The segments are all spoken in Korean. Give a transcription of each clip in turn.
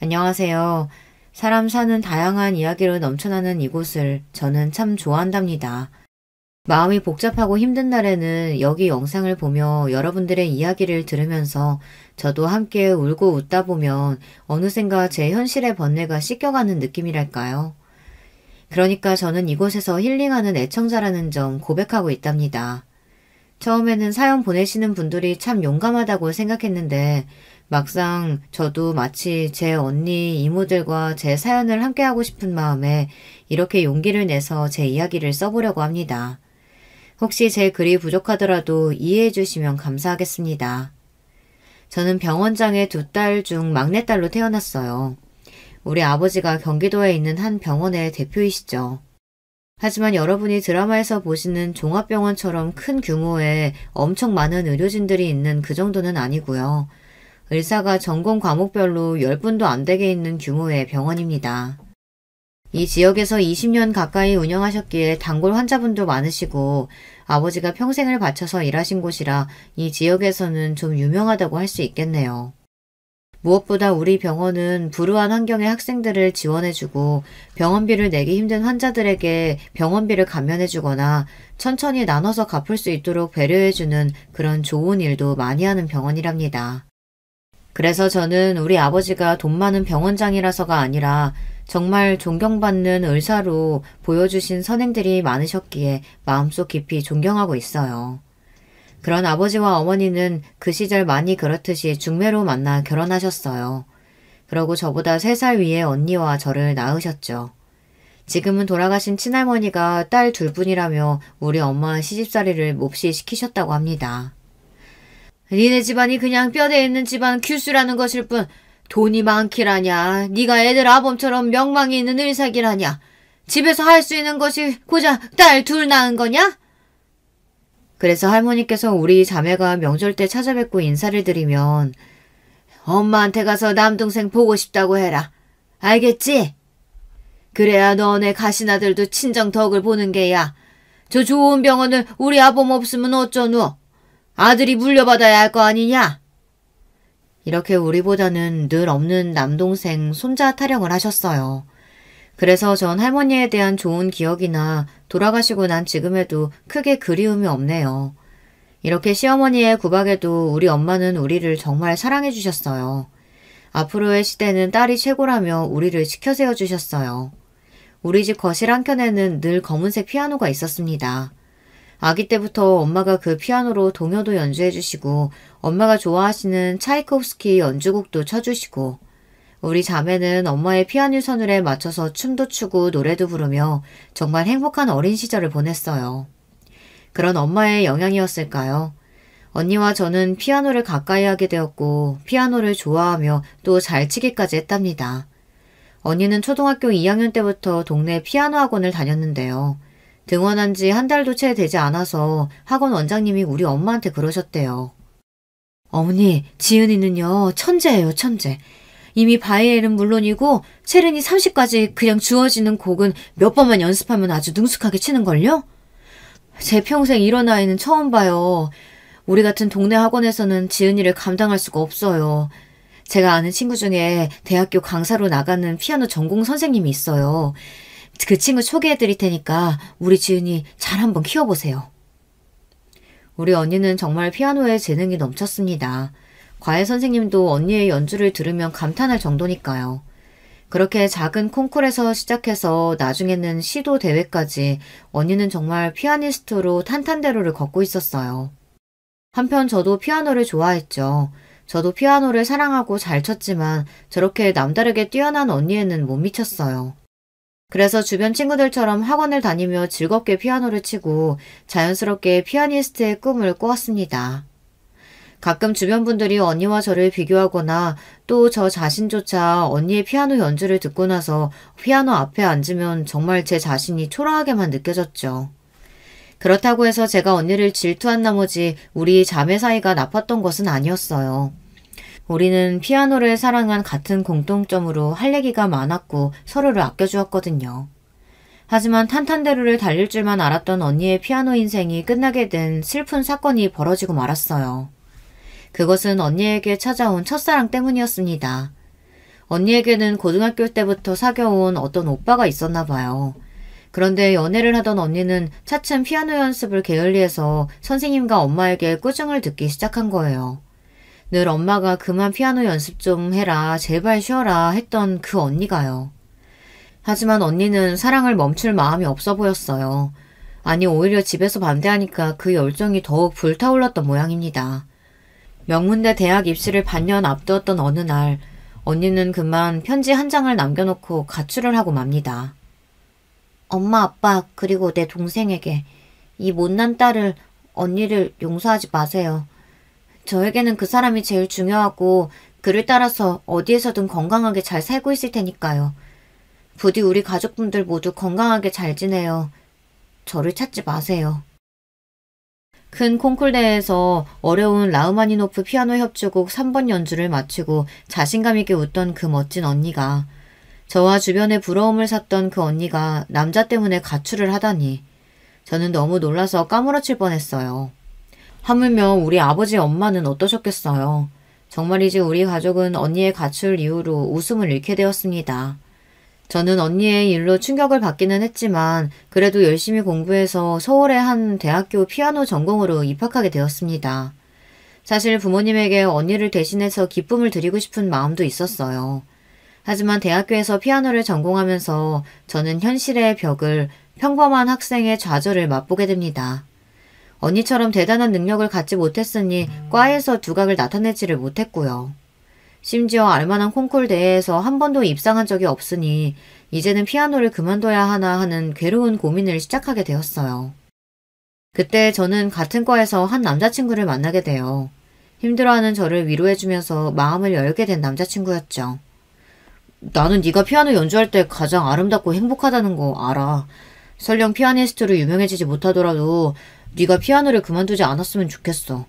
안녕하세요. 사람 사는 다양한 이야기로 넘쳐나는 이곳을 저는 참 좋아한답니다. 마음이 복잡하고 힘든 날에는 여기 영상을 보며 여러분들의 이야기를 들으면서 저도 함께 울고 웃다 보면 어느샌가 제 현실의 번뇌가 씻겨가는 느낌이랄까요. 그러니까 저는 이곳에서 힐링하는 애청자라는 점 고백하고 있답니다. 처음에는 사연 보내시는 분들이 참 용감하다고 생각했는데 막상 저도 마치 제 언니, 이모들과 제 사연을 함께하고 싶은 마음에 이렇게 용기를 내서 제 이야기를 써보려고 합니다. 혹시 제 글이 부족하더라도 이해해 주시면 감사하겠습니다. 저는 병원장의 2딸 중 막내딸로 태어났어요. 우리 아버지가 경기도에 있는 한 병원의 대표이시죠. 하지만 여러분이 드라마에서 보시는 종합병원처럼 큰 규모의 엄청 많은 의료진들이 있는 그 정도는 아니고요. 의사가 전공 과목별로 10분도 안 되게 있는 규모의 병원입니다. 이 지역에서 20년 가까이 운영하셨기에 단골 환자분도 많으시고 아버지가 평생을 바쳐서 일하신 곳이라 이 지역에서는 좀 유명하다고 할 수 있겠네요. 무엇보다 우리 병원은 불우한 환경의 학생들을 지원해주고 병원비를 내기 힘든 환자들에게 병원비를 감면해주거나 천천히 나눠서 갚을 수 있도록 배려해주는 그런 좋은 일도 많이 하는 병원이랍니다. 그래서 저는 우리 아버지가 돈 많은 병원장이라서가 아니라 정말 존경받는 의사로 보여주신 선행들이 많으셨기에 마음속 깊이 존경하고 있어요. 그런 아버지와 어머니는 그 시절 많이 그렇듯이 중매로 만나 결혼하셨어요. 그러고 저보다 3살 위의 언니와 저를 낳으셨죠. 지금은 돌아가신 친할머니가 딸 2분이라며 우리 엄마 시집살이를 몹시 시키셨다고 합니다. 니네 집안이 그냥 뼈대 있는 집안 규수라는 것일 뿐 돈이 많기라냐. 네가 애들 아범처럼 명망이 있는 의사기라냐. 집에서 할 수 있는 것이 고작 딸 2 낳은 거냐? 그래서 할머니께서 우리 자매가 명절 때 찾아뵙고 인사를 드리면 엄마한테 가서 남동생 보고 싶다고 해라. 알겠지? 그래야 너네 가시나들도 친정 덕을 보는 게야. 저 좋은 병원을 우리 아범 없으면 어쩌누? 아들이 물려받아야 할 거 아니냐? 이렇게 우리보다는 늘 없는 남동생, 손자 타령을 하셨어요. 그래서 전 할머니에 대한 좋은 기억이나 돌아가시고 난 지금에도 크게 그리움이 없네요. 이렇게 시어머니의 구박에도 우리 엄마는 우리를 정말 사랑해 주셨어요. 앞으로의 시대는 딸이 최고라며 우리를 지켜 세워주셨어요. 우리 집 거실 한켠에는 늘 검은색 피아노가 있었습니다. 아기 때부터 엄마가 그 피아노로 동요도 연주해 주시고 엄마가 좋아하시는 차이콥스키 연주곡도 쳐주시고 우리 자매는 엄마의 피아노 선율에 맞춰서 춤도 추고 노래도 부르며 정말 행복한 어린 시절을 보냈어요. 그런 엄마의 영향이었을까요? 언니와 저는 피아노를 가까이 하게 되었고 피아노를 좋아하며 또 잘 치기까지 했답니다. 언니는 초등학교 2학년 때부터 동네 피아노 학원을 다녔는데요. 등원한 지 1달도 채 되지 않아서 학원 원장님이 우리 엄마한테 그러셨대요. 어머니, 지은이는요 천재예요, 천재. 이미 바이엘은 물론이고 체르니 30까지 그냥 주어지는 곡은 몇 번만 연습하면 아주 능숙하게 치는걸요? 제 평생 이런 아이는 처음 봐요. 우리 같은 동네 학원에서는 지은이를 감당할 수가 없어요. 제가 아는 친구 중에 대학교 강사로 나가는 피아노 전공 선생님이 있어요. 그 친구 소개해드릴 테니까 우리 지은이 잘 한번 키워보세요. 우리 언니는 정말 피아노에 재능이 넘쳤습니다. 과외 선생님도 언니의 연주를 들으면 감탄할 정도니까요. 그렇게 작은 콩쿨에서 시작해서 나중에는 시도 대회까지 언니는 정말 피아니스트로 탄탄대로를 걷고 있었어요. 한편 저도 피아노를 좋아했죠. 저도 피아노를 사랑하고 잘 쳤지만 저렇게 남다르게 뛰어난 언니에는 못 미쳤어요. 그래서 주변 친구들처럼 학원을 다니며 즐겁게 피아노를 치고 자연스럽게 피아니스트의 꿈을 꾸었습니다. 가끔 주변 분들이 언니와 저를 비교하거나 또 저 자신조차 언니의 피아노 연주를 듣고 나서 피아노 앞에 앉으면 정말 제 자신이 초라하게만 느껴졌죠. 그렇다고 해서 제가 언니를 질투한 나머지 우리 자매 사이가 나빴던 것은 아니었어요. 우리는 피아노를 사랑한 같은 공통점으로 할 얘기가 많았고 서로를 아껴주었거든요. 하지만 탄탄대로를 달릴 줄만 알았던 언니의 피아노 인생이 끝나게 된 슬픈 사건이 벌어지고 말았어요. 그것은 언니에게 찾아온 첫사랑 때문이었습니다. 언니에게는 고등학교 때부터 사귀어온 어떤 오빠가 있었나 봐요. 그런데 연애를 하던 언니는 차츰 피아노 연습을 게을리해서 선생님과 엄마에게 꾸중을 듣기 시작한 거예요. 늘 엄마가 그만 피아노 연습 좀 해라, 제발 쉬어라 했던 그 언니가요. 하지만 언니는 사랑을 멈출 마음이 없어 보였어요. 아니 오히려 집에서 반대하니까 그 열정이 더욱 불타올랐던 모양입니다. 명문대 대학 입시를 반년 앞두었던 어느 날 언니는 그만 편지 한 장을 남겨놓고 가출을 하고 맙니다. 엄마, 아빠, 그리고 내 동생에게 이 못난 딸을, 언니를 용서하지 마세요. 저에게는 그 사람이 제일 중요하고 그를 따라서 어디에서든 건강하게 잘 살고 있을 테니까요. 부디 우리 가족분들 모두 건강하게 잘 지내요. 저를 찾지 마세요. 큰 콩쿨 대회에서 어려운 라흐마니노프 피아노 협주곡 3번 연주를 마치고 자신감 있게 웃던 그 멋진 언니가, 저와 주변에 부러움을 샀던 그 언니가 남자 때문에 가출을 하다니 저는 너무 놀라서 까무러칠 뻔했어요. 하물며 우리 아버지 엄마는 어떠셨겠어요. 정말이지 우리 가족은 언니의 가출 이후로 웃음을 잃게 되었습니다. 저는 언니의 일로 충격을 받기는 했지만 그래도 열심히 공부해서 서울의 한 대학교 피아노 전공으로 입학하게 되었습니다. 사실 부모님에게 언니를 대신해서 기쁨을 드리고 싶은 마음도 있었어요. 하지만 대학교에서 피아노를 전공하면서 저는 현실의 벽을, 평범한 학생의 좌절을 맛보게 됩니다. 언니처럼 대단한 능력을 갖지 못했으니 과에서 두각을 나타내지를 못했고요. 심지어 알만한 콩쿨 대회에서 한 번도 입상한 적이 없으니 이제는 피아노를 그만둬야 하나 하는 괴로운 고민을 시작하게 되었어요. 그때 저는 같은 과에서 한 남자친구를 만나게 돼요. 힘들어하는 저를 위로해주면서 마음을 열게 된 남자친구였죠. 나는 네가 피아노 연주할 때 가장 아름답고 행복하다는 거 알아. 설령 피아니스트로 유명해지지 못하더라도 네가 피아노를 그만두지 않았으면 좋겠어.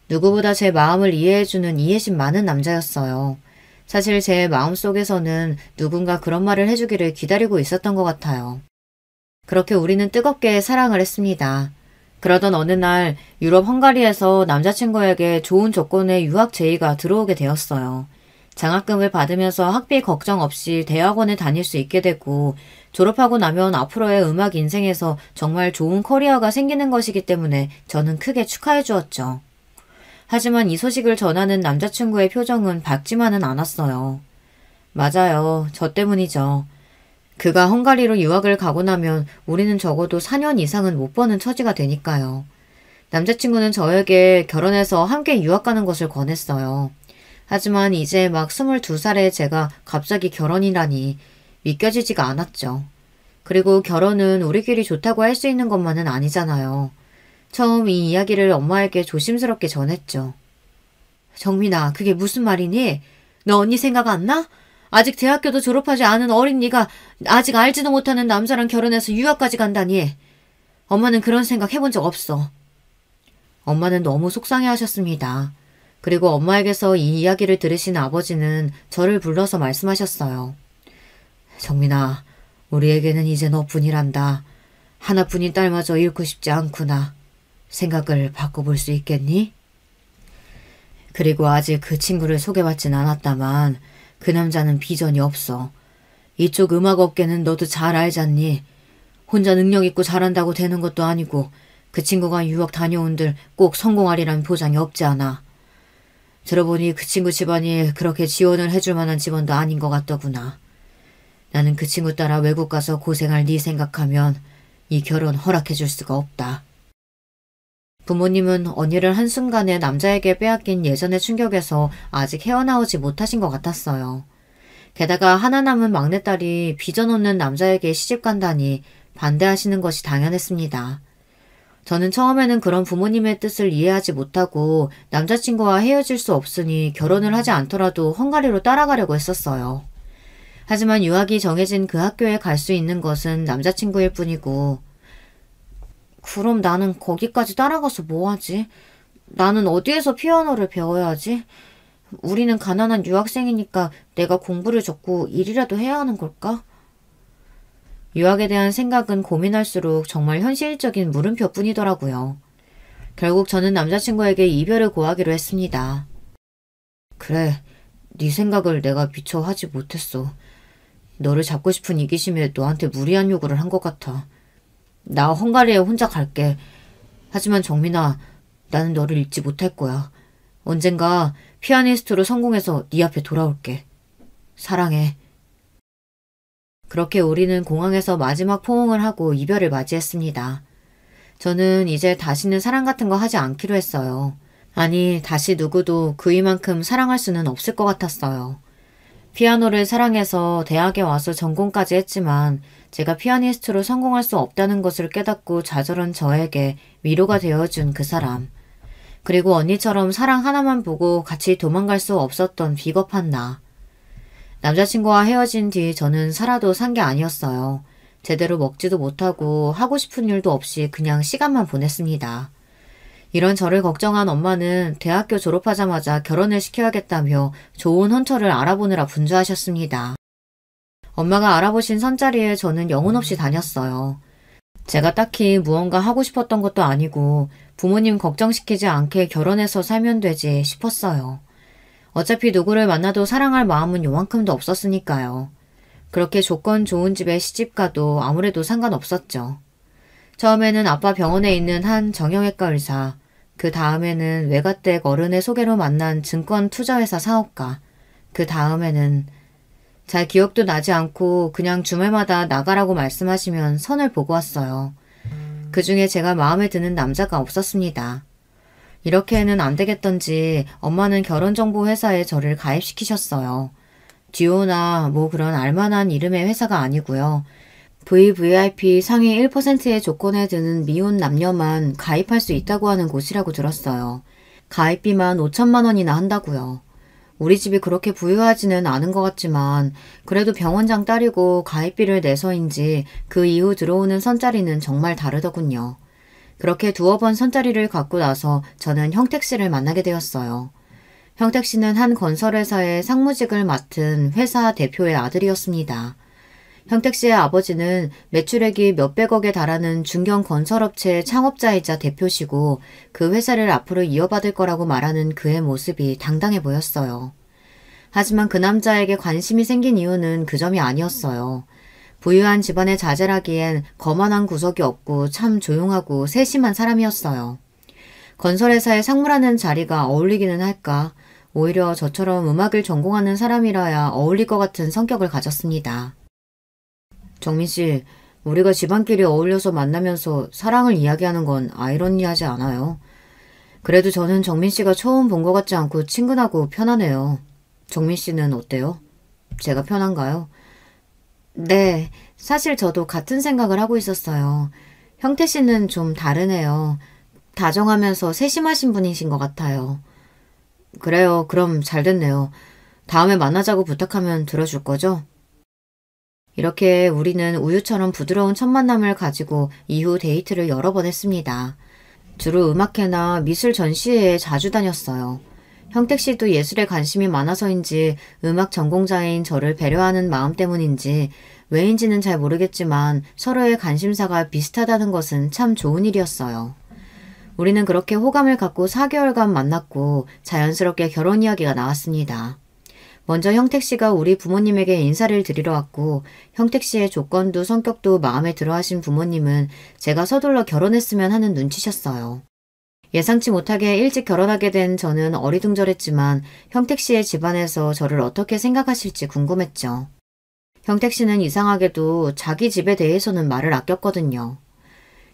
누구보다 제 마음을 이해해주는 이해심 많은 남자였어요. 사실 제 마음속에서는 누군가 그런 말을 해주기를 기다리고 있었던 것 같아요. 그렇게 우리는 뜨겁게 사랑을 했습니다. 그러던 어느 날 유럽 헝가리에서 남자친구에게 좋은 조건의 유학 제의가 들어오게 되었어요. 장학금을 받으면서 학비 걱정 없이 대학원에 다닐 수 있게 되고 졸업하고 나면 앞으로의 음악 인생에서 정말 좋은 커리어가 생기는 것이기 때문에 저는 크게 축하해 주었죠. 하지만 이 소식을 전하는 남자친구의 표정은 밝지만은 않았어요. 맞아요. 저 때문이죠. 그가 헝가리로 유학을 가고 나면 우리는 적어도 4년 이상은 못 버는 처지가 되니까요. 남자친구는 저에게 결혼해서 함께 유학 가는 것을 권했어요. 하지만 이제 막 22살의 제가 갑자기 결혼이라니 믿겨지지가 않았죠. 그리고 결혼은 우리끼리 좋다고 할 수 있는 것만은 아니잖아요. 처음 이 이야기를 엄마에게 조심스럽게 전했죠. 정민아, 그게 무슨 말이니? 너 언니 생각 안 나? 아직 대학교도 졸업하지 않은 어린 네가 아직 알지도 못하는 남자랑 결혼해서 유학까지 간다니. 엄마는 그런 생각 해본 적 없어. 엄마는 너무 속상해하셨습니다. 그리고 엄마에게서 이 이야기를 들으신 아버지는 저를 불러서 말씀하셨어요. 정민아, 우리에게는 이제 너뿐이란다. 하나뿐인 딸마저 잃고 싶지 않구나. 생각을 바꿔볼 수 있겠니? 그리고 아직 그 친구를 소개받진 않았다만 그 남자는 비전이 없어. 이쪽 음악업계는 너도 잘 알잖니. 혼자 능력 있고 잘한다고 되는 것도 아니고 그 친구가 유학 다녀온들 꼭 성공하리란 보장이 없지 않아. 들어보니 그 친구 집안이 그렇게 지원을 해줄 만한 집안도 아닌 것 같더구나. 나는 그 친구 따라 외국 가서 고생할 네 생각하면 이 결혼 허락해줄 수가 없다. 부모님은 언니를 한순간에 남자에게 빼앗긴 예전의 충격에서 아직 헤어나오지 못하신 것 같았어요. 게다가 하나 남은 막내딸이 비전 없는 남자에게 시집간다니 반대하시는 것이 당연했습니다. 저는 처음에는 그런 부모님의 뜻을 이해하지 못하고 남자친구와 헤어질 수 없으니 결혼을 하지 않더라도 헝가리로 따라가려고 했었어요. 하지만 유학이 정해진 그 학교에 갈 수 있는 것은 남자친구일 뿐이고 그럼 나는 거기까지 따라가서 뭐하지? 나는 어디에서 피아노를 배워야 하지? 우리는 가난한 유학생이니까 내가 공부를 접고 일이라도 해야 하는 걸까? 유학에 대한 생각은 고민할수록 정말 현실적인 물음표뿐이더라고요. 결국 저는 남자친구에게 이별을 고하기로 했습니다. 그래, 네 생각을 내가 미처 하지 못했어. 너를 잡고 싶은 이기심에 너한테 무리한 요구를 한 것 같아. 나 헝가리에 혼자 갈게. 하지만 정민아, 나는 너를 잊지 못할 거야. 언젠가 피아니스트로 성공해서 네 앞에 돌아올게. 사랑해. 그렇게 우리는 공항에서 마지막 포옹을 하고 이별을 맞이했습니다. 저는 이제 다시는 사랑 같은 거 하지 않기로 했어요. 아니, 다시 누구도 그이만큼 사랑할 수는 없을 것 같았어요. 피아노를 사랑해서 대학에 와서 전공까지 했지만 제가 피아니스트로 성공할 수 없다는 것을 깨닫고 좌절한 저에게 위로가 되어준 그 사람. 그리고 언니처럼 사랑 하나만 보고 같이 도망갈 수 없었던 비겁한 나. 남자친구와 헤어진 뒤 저는 살아도 산 게 아니었어요. 제대로 먹지도 못하고 하고 싶은 일도 없이 그냥 시간만 보냈습니다. 이런 저를 걱정한 엄마는 대학교 졸업하자마자 결혼을 시켜야겠다며 좋은 혼처를 알아보느라 분주하셨습니다. 엄마가 알아보신 선자리에 저는 영혼 없이 다녔어요. 제가 딱히 무언가 하고 싶었던 것도 아니고 부모님 걱정시키지 않게 결혼해서 살면 되지 싶었어요. 어차피 누구를 만나도 사랑할 마음은 요만큼도 없었으니까요. 그렇게 조건 좋은 집에 시집가도 아무래도 상관없었죠. 처음에는 아빠 병원에 있는 한 정형외과 의사, 그 다음에는 외가댁 어른의 소개로 만난 증권투자회사 사업가, 그 다음에는 잘 기억도 나지 않고 그냥 주말마다 나가라고 말씀하시면 선을 보고 왔어요. 그 중에 제가 마음에 드는 남자가 없었습니다. 이렇게는 안 되겠던지 엄마는 결혼정보회사에 저를 가입시키셨어요. 듀오나 뭐 그런 알만한 이름의 회사가 아니고요. VVIP 상위 1%의 조건에 드는 미혼 남녀만 가입할 수 있다고 하는 곳이라고 들었어요. 가입비만 5천만 원이나 한다고요. 우리 집이 그렇게 부유하지는 않은 것 같지만 그래도 병원장 딸이고 가입비를 내서인지 그 이후 들어오는 선자리는 정말 다르더군요. 그렇게 두어 번 선자리를 갖고 나서 저는 형택 씨를 만나게 되었어요. 형택 씨는 한 건설회사의 상무직을 맡은 회사 대표의 아들이었습니다. 형택 씨의 아버지는 매출액이 몇백억에 달하는 중견 건설업체의 창업자이자 대표시고 그 회사를 앞으로 이어받을 거라고 말하는 그의 모습이 당당해 보였어요. 하지만 그 남자에게 관심이 생긴 이유는 그 점이 아니었어요. 부유한 집안의 자제라기엔 거만한 구석이 없고 참 조용하고 세심한 사람이었어요. 건설회사의 상무라는 자리가 어울리기는 할까? 오히려 저처럼 음악을 전공하는 사람이라야 어울릴 것 같은 성격을 가졌습니다. 정민 씨, 우리가 집안끼리 어울려서 만나면서 사랑을 이야기하는 건 아이러니하지 않아요? 그래도 저는 정민 씨가 처음 본 것 같지 않고 친근하고 편하네요. 정민 씨는 어때요? 제가 편한가요? 네, 사실 저도 같은 생각을 하고 있었어요. 형태 씨는 좀 다르네요. 다정하면서 세심하신 분이신 것 같아요. 그래요, 그럼 잘 됐네요. 다음에 만나자고 부탁하면 들어줄 거죠? 이렇게 우리는 우유처럼 부드러운 첫 만남을 가지고 이후 데이트를 여러 번 했습니다. 주로 음악회나 미술 전시회에 자주 다녔어요. 형택 씨도 예술에 관심이 많아서인지 음악 전공자인 저를 배려하는 마음 때문인지 왜인지는 잘 모르겠지만 서로의 관심사가 비슷하다는 것은 참 좋은 일이었어요. 우리는 그렇게 호감을 갖고 4개월간 만났고 자연스럽게 결혼 이야기가 나왔습니다. 먼저 형택 씨가 우리 부모님에게 인사를 드리러 왔고 형택 씨의 조건도 성격도 마음에 들어 하신 부모님은 제가 서둘러 결혼했으면 하는 눈치셨어요. 예상치 못하게 일찍 결혼하게 된 저는 어리둥절했지만 형택 씨의 집안에서 저를 어떻게 생각하실지 궁금했죠. 형택 씨는 이상하게도 자기 집에 대해서는 말을 아꼈거든요.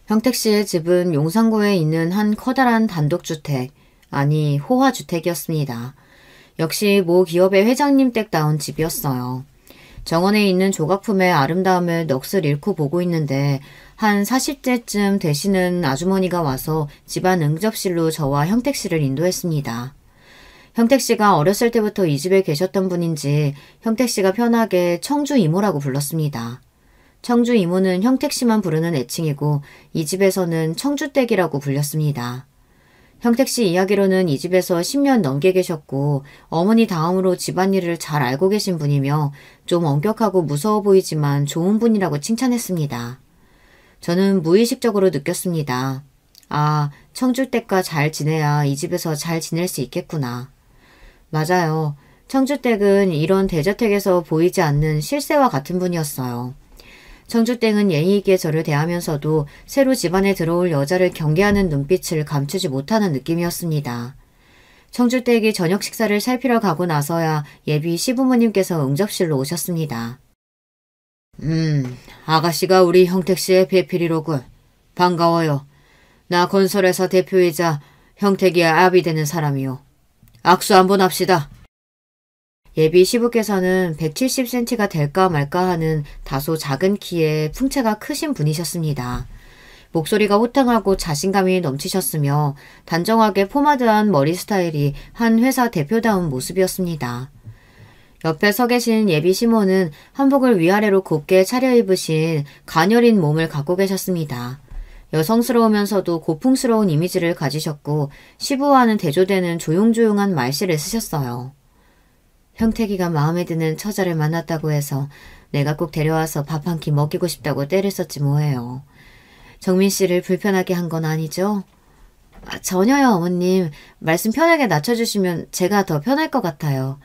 형택 씨의 집은 용산구에 있는 한 커다란 단독주택, 아니 호화주택이었습니다. 역시 모 기업의 회장님 댁다운 집이었어요. 정원에 있는 조각품의 아름다움을 넋을 잃고 보고 있는데 한 40대쯤 되시는 아주머니가 와서 집안 응접실로 저와 형택 씨를 인도했습니다. 형택 씨가 어렸을 때부터 이 집에 계셨던 분인지 형택 씨가 편하게 청주 이모라고 불렀습니다. 청주 이모는 형택 씨만 부르는 애칭이고 이 집에서는 청주댁이라고 불렸습니다. 형택 씨 이야기로는 이 집에서 10년 넘게 계셨고 어머니 다음으로 집안일을 잘 알고 계신 분이며 좀 엄격하고 무서워 보이지만 좋은 분이라고 칭찬했습니다. 저는 무의식적으로 느꼈습니다. 아, 청주댁과 잘 지내야 이 집에서 잘 지낼 수 있겠구나. 맞아요. 청주댁은 이런 대저택에서 보이지 않는 실세와 같은 분이었어요. 청주댁은 예의 있게 저를 대하면서도 새로 집안에 들어올 여자를 경계하는 눈빛을 감추지 못하는 느낌이었습니다. 청주댁이 저녁 식사를 살피러 가고 나서야 예비 시부모님께서 응접실로 오셨습니다. 아가씨가 우리 형택씨의 배필이로군. 반가워요. 나 건설회사 대표이자 형택이의 아비 되는 사람이요. 악수 한번 합시다. 예비 시부께서는 170cm가 될까 말까 하는 다소 작은 키에 풍채가 크신 분이셨습니다. 목소리가 호탕하고 자신감이 넘치셨으며 단정하게 포마드한 머리 스타일이 한 회사 대표다운 모습이었습니다. 옆에 서 계신 예비 시모는 한복을 위아래로 곱게 차려입으신 가녀린 몸을 갖고 계셨습니다. 여성스러우면서도 고풍스러운 이미지를 가지셨고 시부와는 대조되는 조용조용한 말씨를 쓰셨어요. 형택이가 마음에 드는 처자를 만났다고 해서 내가 꼭 데려와서 밥 한 끼 먹이고 싶다고 때를 썼지 뭐예요. 정민 씨를 불편하게 한 건 아니죠? 전혀요, 어머님. 말씀 편하게 낮춰주시면 제가 더 편할 것 같아요.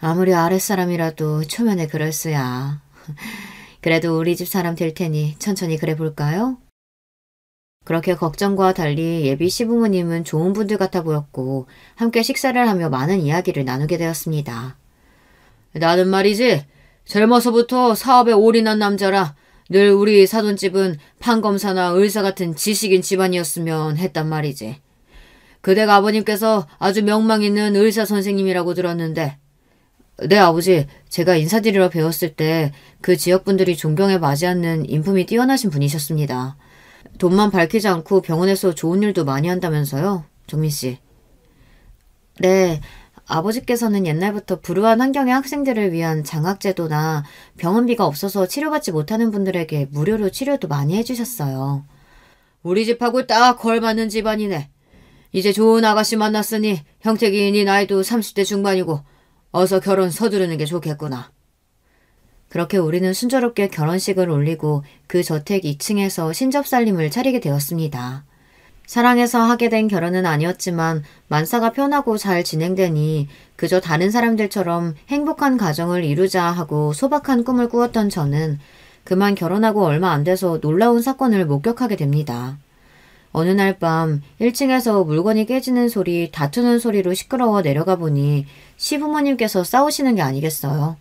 아무리 아랫사람이라도 초면에 그럴 수야. 그래도 우리 집 사람 될 테니 천천히 그래 볼까요? 그렇게 걱정과 달리 예비 시부모님은 좋은 분들 같아 보였고 함께 식사를 하며 많은 이야기를 나누게 되었습니다. 나는 말이지 젊어서부터 사업에 올인한 남자라 늘 우리 사돈집은 판검사나 의사 같은 지식인 집안이었으면 했단 말이지. 그대가 아버님께서 아주 명망 있는 의사 선생님이라고 들었는데 네, 아버지. 제가 인사드리러 배웠을 때 그 지역분들이 존경에 맞지 않는 인품이 뛰어나신 분이셨습니다. 돈만 밝히지 않고 병원에서 좋은 일도 많이 한다면서요, 정민 씨. 네, 아버지께서는 옛날부터 불우한 환경의 학생들을 위한 장학제도나 병원비가 없어서 치료받지 못하는 분들에게 무료로 치료도 많이 해주셨어요. 우리 집하고 딱 걸맞는 집안이네. 이제 좋은 아가씨 만났으니 형택이 네 나이도 30대 중반이고 어서 결혼 서두르는 게 좋겠구나. 그렇게 우리는 순조롭게 결혼식을 올리고 그 저택 2층에서 신접살림을 차리게 되었습니다. 사랑해서 하게 된 결혼은 아니었지만 만사가 편하고 잘 진행되니 그저 다른 사람들처럼 행복한 가정을 이루자 하고 소박한 꿈을 꾸었던 저는 그만 결혼하고 얼마 안 돼서 놀라운 사건을 목격하게 됩니다. 어느 날 밤 1층에서 물건이 깨지는 소리, 다투는 소리로 시끄러워 내려가 보니 시부모님께서 싸우시는 게 아니겠어요.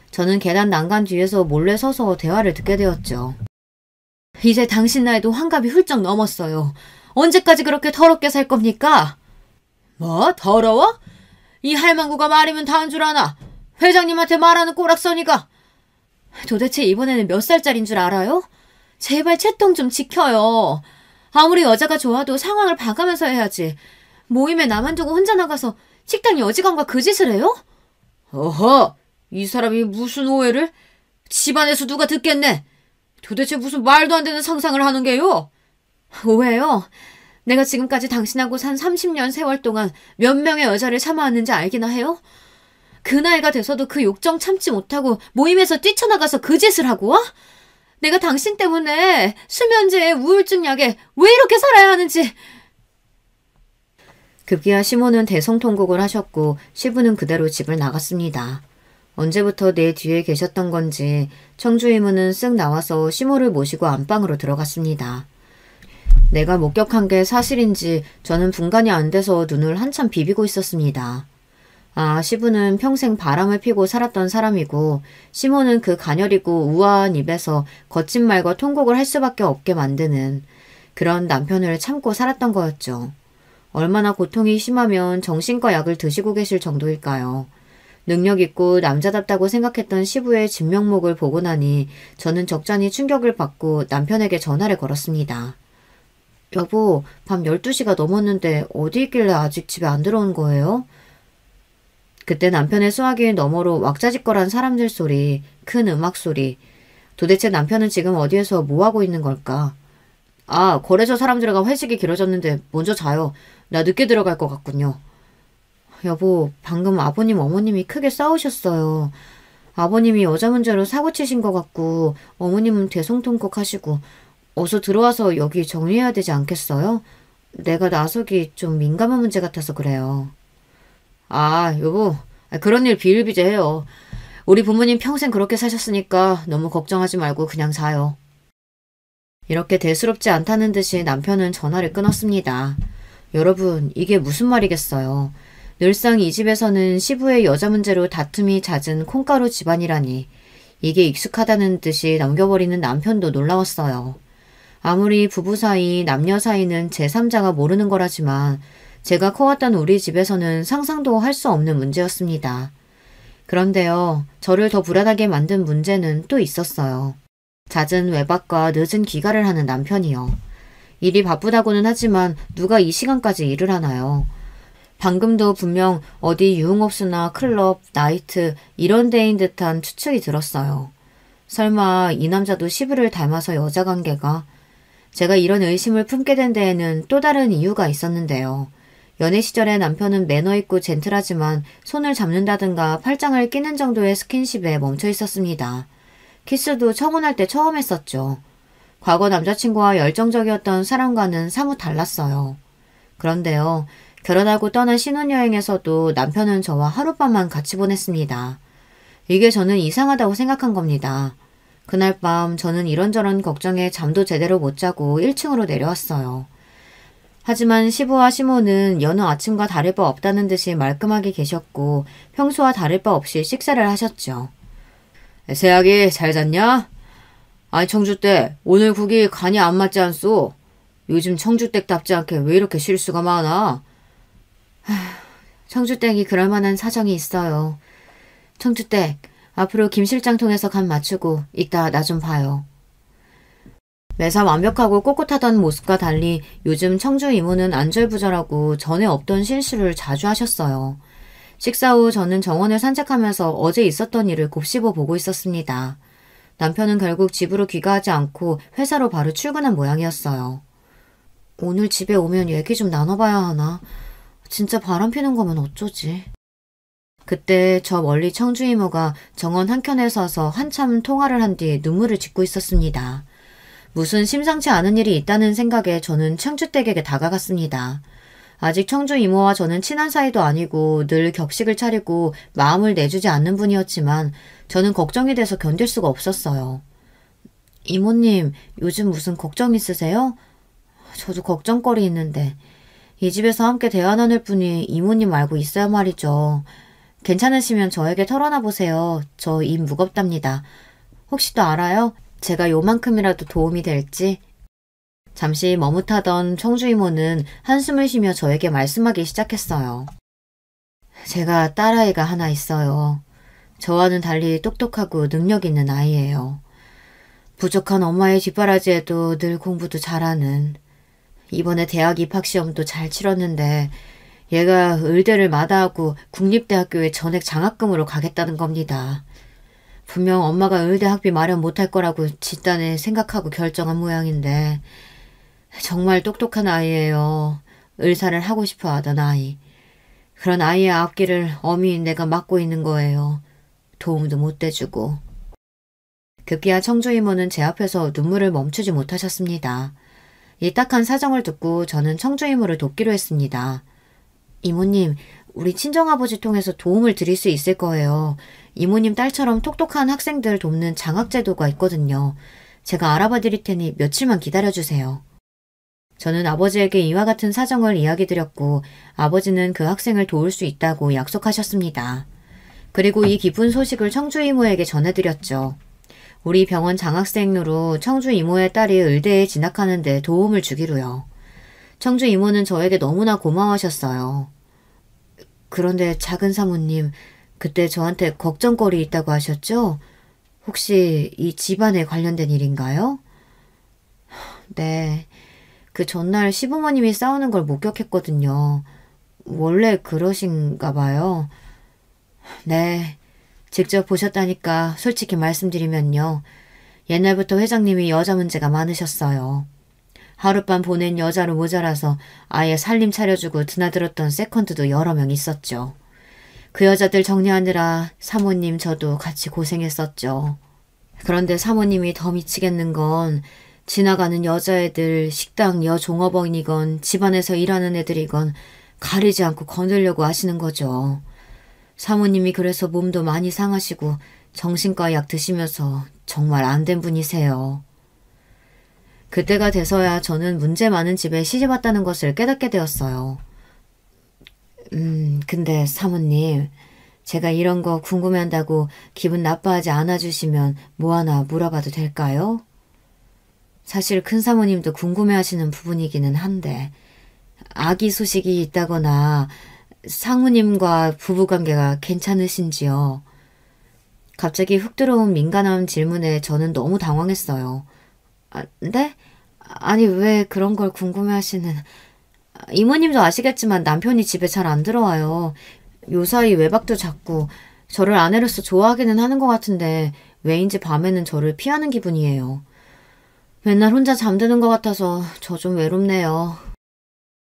저는 계단 난간 뒤에서 몰래 서서 대화를 듣게 되었죠. 이제 당신 나이도 환갑이 훌쩍 넘었어요. 언제까지 그렇게 더럽게 살 겁니까? 뭐? 더러워? 이 할망구가 말이면 다 한 줄 아나? 회장님한테 말하는 꼬락서니가? 도대체 이번에는 몇 살짜린 줄 알아요? 제발 채통 좀 지켜요. 아무리 여자가 좋아도 상황을 봐가면서 해야지. 모임에 나만 두고 혼자 나가서 식당 여직원과 그 짓을 해요? 어허! 이 사람이 무슨 오해를? 집안에서 누가 듣겠네. 도대체 무슨 말도 안 되는 상상을 하는 게요? 오해요? 내가 지금까지 당신하고 산 30년 세월 동안 몇 명의 여자를 참아왔는지 알기나 해요? 그 나이가 돼서도 그 욕정 참지 못하고 모임에서 뛰쳐나가서 그 짓을 하고 와? 내가 당신 때문에 수면제에 우울증 약에 왜 이렇게 살아야 하는지. 급기야 시모는 대성통곡을 하셨고 시부는 그대로 집을 나갔습니다. 언제부터 내 뒤에 계셨던 건지 청주 이모는 쓱 나와서 시모를 모시고 안방으로 들어갔습니다. 내가 목격한 게 사실인지 저는 분간이 안 돼서 눈을 한참 비비고 있었습니다. 아, 시부는 평생 바람을 피고 살았던 사람이고 시모는 그 가녀리고 우아한 입에서 거친 말과 통곡을 할 수밖에 없게 만드는 그런 남편을 참고 살았던 거였죠. 얼마나 고통이 심하면 정신과 약을 드시고 계실 정도일까요? 능력 있고 남자답다고 생각했던 시부의 진면목을 보고 나니 저는 적잖이 충격을 받고 남편에게 전화를 걸었습니다. 여보, 밤 12시가 넘었는데 어디 있길래 아직 집에 안 들어온 거예요? 그때 남편의 수화기 너머로 왁자지껄한 사람들 소리, 큰 음악 소리. 도대체 남편은 지금 어디에서 뭐하고 있는 걸까? 아, 거래소 사람들과 회식이 길어졌는데 먼저 자요. 나 늦게 들어갈 것 같군요. 여보, 방금 아버님 어머님이 크게 싸우셨어요. 아버님이 여자 문제로 사고치신 것 같고 어머님은 대성통곡 하시고 어서 들어와서 여기 정리해야 되지 않겠어요? 내가 나서기 좀 민감한 문제 같아서 그래요. 아, 여보, 그런 일 비일비재해요. 우리 부모님 평생 그렇게 사셨으니까 너무 걱정하지 말고 그냥 자요. 이렇게 대수롭지 않다는 듯이 남편은 전화를 끊었습니다. 여러분, 이게 무슨 말이겠어요. 늘상 이 집에서는 시부의 여자 문제로 다툼이 잦은 콩가루 집안이라니 이게 익숙하다는 듯이 넘겨버리는 남편도 놀라웠어요. 아무리 부부 사이, 남녀 사이는 제3자가 모르는 거라지만 제가 커왔던 우리 집에서는 상상도 할 수 없는 문제였습니다. 그런데요, 저를 더 불안하게 만든 문제는 또 있었어요. 잦은 외박과 늦은 귀가를 하는 남편이요. 일이 바쁘다고는 하지만 누가 이 시간까지 일을 하나요? 방금도 분명 어디 유흥업소나 클럽, 나이트 이런 데인 듯한 추측이 들었어요. 설마 이 남자도 시부를 닮아서 여자 관계가? 제가 이런 의심을 품게 된 데에는 또 다른 이유가 있었는데요. 연애 시절에 남편은 매너 있고 젠틀하지만 손을 잡는다든가 팔짱을 끼는 정도의 스킨십에 멈춰 있었습니다. 키스도 청혼할 때 처음 했었죠. 과거 남자친구와 열정적이었던 사람과는 사뭇 달랐어요. 그런데요, 결혼하고 떠난 신혼여행에서도 남편은 저와 하룻밤만 같이 보냈습니다. 이게 저는 이상하다고 생각한 겁니다. 그날 밤 저는 이런저런 걱정에 잠도 제대로 못 자고 1층으로 내려왔어요. 하지만 시부와 시모는 여느 아침과 다를 바 없다는 듯이 말끔하게 계셨고 평소와 다를 바 없이 식사를 하셨죠. 세아기 잘 잤냐? 아니 청주댁 오늘 국이 간이 안 맞지 않소? 요즘 청주댁답지 않게 왜 이렇게 실수가 많아? 청주댁이 그럴 만한 사정이 있어요. 청주댁 앞으로 김 실장 통해서 간 맞추고 이따 나 좀 봐요. 매사 완벽하고 꼿꼿하던 모습과 달리 요즘 청주 이모는 안절부절하고 전에 없던 실수를 자주 하셨어요. 식사 후 저는 정원을 산책하면서 어제 있었던 일을 곱씹어 보고 있었습니다. 남편은 결국 집으로 귀가하지 않고 회사로 바로 출근한 모양이었어요. 오늘 집에 오면 얘기 좀 나눠봐야 하나? 진짜 바람 피는 거면 어쩌지? 그때 저 멀리 청주 이모가 정원 한켠에 서서 한참 통화를 한 뒤 눈물을 짓고 있었습니다. 무슨 심상치 않은 일이 있다는 생각에 저는 청주댁에게 다가갔습니다. 아직 청주 이모와 저는 친한 사이도 아니고 늘 격식을 차리고 마음을 내주지 않는 분이었지만 저는 걱정이 돼서 견딜 수가 없었어요. 이모님, 요즘 무슨 걱정 있으세요? 저도 걱정거리 있는데 이 집에서 함께 대화 나눌 분이 이모님 말고 있어야 말이죠. 괜찮으시면 저에게 털어놔 보세요. 저 입 무겁답니다. 혹시 또 알아요? 제가 요만큼이라도 도움이 될지? 잠시 머뭇하던 청주 이모는 한숨을 쉬며 저에게 말씀하기 시작했어요. 제가 딸아이가 하나 있어요. 저와는 달리 똑똑하고 능력 있는 아이예요. 부족한 엄마의 뒷바라지에도 늘 공부도 잘하는. 이번에 대학 입학시험도 잘 치렀는데 얘가 의대를 마다하고 국립대학교에 전액 장학금으로 가겠다는 겁니다. 분명 엄마가 의대 학비 마련 못할 거라고 집단에 생각하고 결정한 모양인데 정말 똑똑한 아이예요. 의사를 하고 싶어 하던 아이. 그런 아이의 앞길을 엄히 내가 막고 있는 거예요. 도움도 못 대주고. 급기야 청주 이모는 제 앞에서 눈물을 멈추지 못하셨습니다. 이 딱한 사정을 듣고 저는 청주 이모를 돕기로 했습니다. 이모님, 우리 친정아버지 통해서 도움을 드릴 수 있을 거예요. 이모님 딸처럼 똑똑한 학생들 돕는 장학제도가 있거든요. 제가 알아봐 드릴 테니 며칠만 기다려주세요. 저는 아버지에게 이와 같은 사정을 이야기 드렸고 아버지는 그 학생을 도울 수 있다고 약속하셨습니다. 그리고 이 기쁜 소식을 청주 이모에게 전해드렸죠. 우리 병원 장학생으로 청주 이모의 딸이 의대에 진학하는 데 도움을 주기로요. 청주 이모는 저에게 너무나 고마워하셨어요. 그런데 작은 사모님, 그때 저한테 걱정거리 있다고 하셨죠? 혹시 이 집안에 관련된 일인가요? 네, 그 전날 시부모님이 싸우는 걸 목격했거든요. 원래 그러신가 봐요. 네, 직접 보셨다니까 솔직히 말씀드리면요. 옛날부터 회장님이 여자 문제가 많으셨어요. 하룻밤 보낸 여자로 모자라서 아예 살림 차려주고 드나들었던 세컨드도 여러 명 있었죠. 그 여자들 정리하느라 사모님 저도 같이 고생했었죠. 그런데 사모님이 더 미치겠는 건 지나가는 여자애들 식당 여종업원이건 집안에서 일하는 애들이건 가리지 않고 거느려고 하시는 거죠. 사모님이 그래서 몸도 많이 상하시고 정신과 약 드시면서 정말 안 된 분이세요. 그때가 돼서야 저는 문제 많은 집에 시집왔다는 것을 깨닫게 되었어요. 근데 사모님, 제가 이런 거 궁금해한다고 기분 나빠하지 않아주시면 뭐 하나 물어봐도 될까요? 사실 큰 사모님도 궁금해하시는 부분이기는 한데 아기 소식이 있다거나 상무님과 부부관계가 괜찮으신지요? 갑자기 훅 들어온 민감한 질문에 저는 너무 당황했어요. 네? 아니 왜 그런 걸 궁금해하시는... 이모님도 아시겠지만 남편이 집에 잘 안 들어와요. 요사이 외박도 잦고 저를 아내로서 좋아하기는 하는 것 같은데 왜인지 밤에는 저를 피하는 기분이에요. 맨날 혼자 잠드는 것 같아서 저 좀 외롭네요.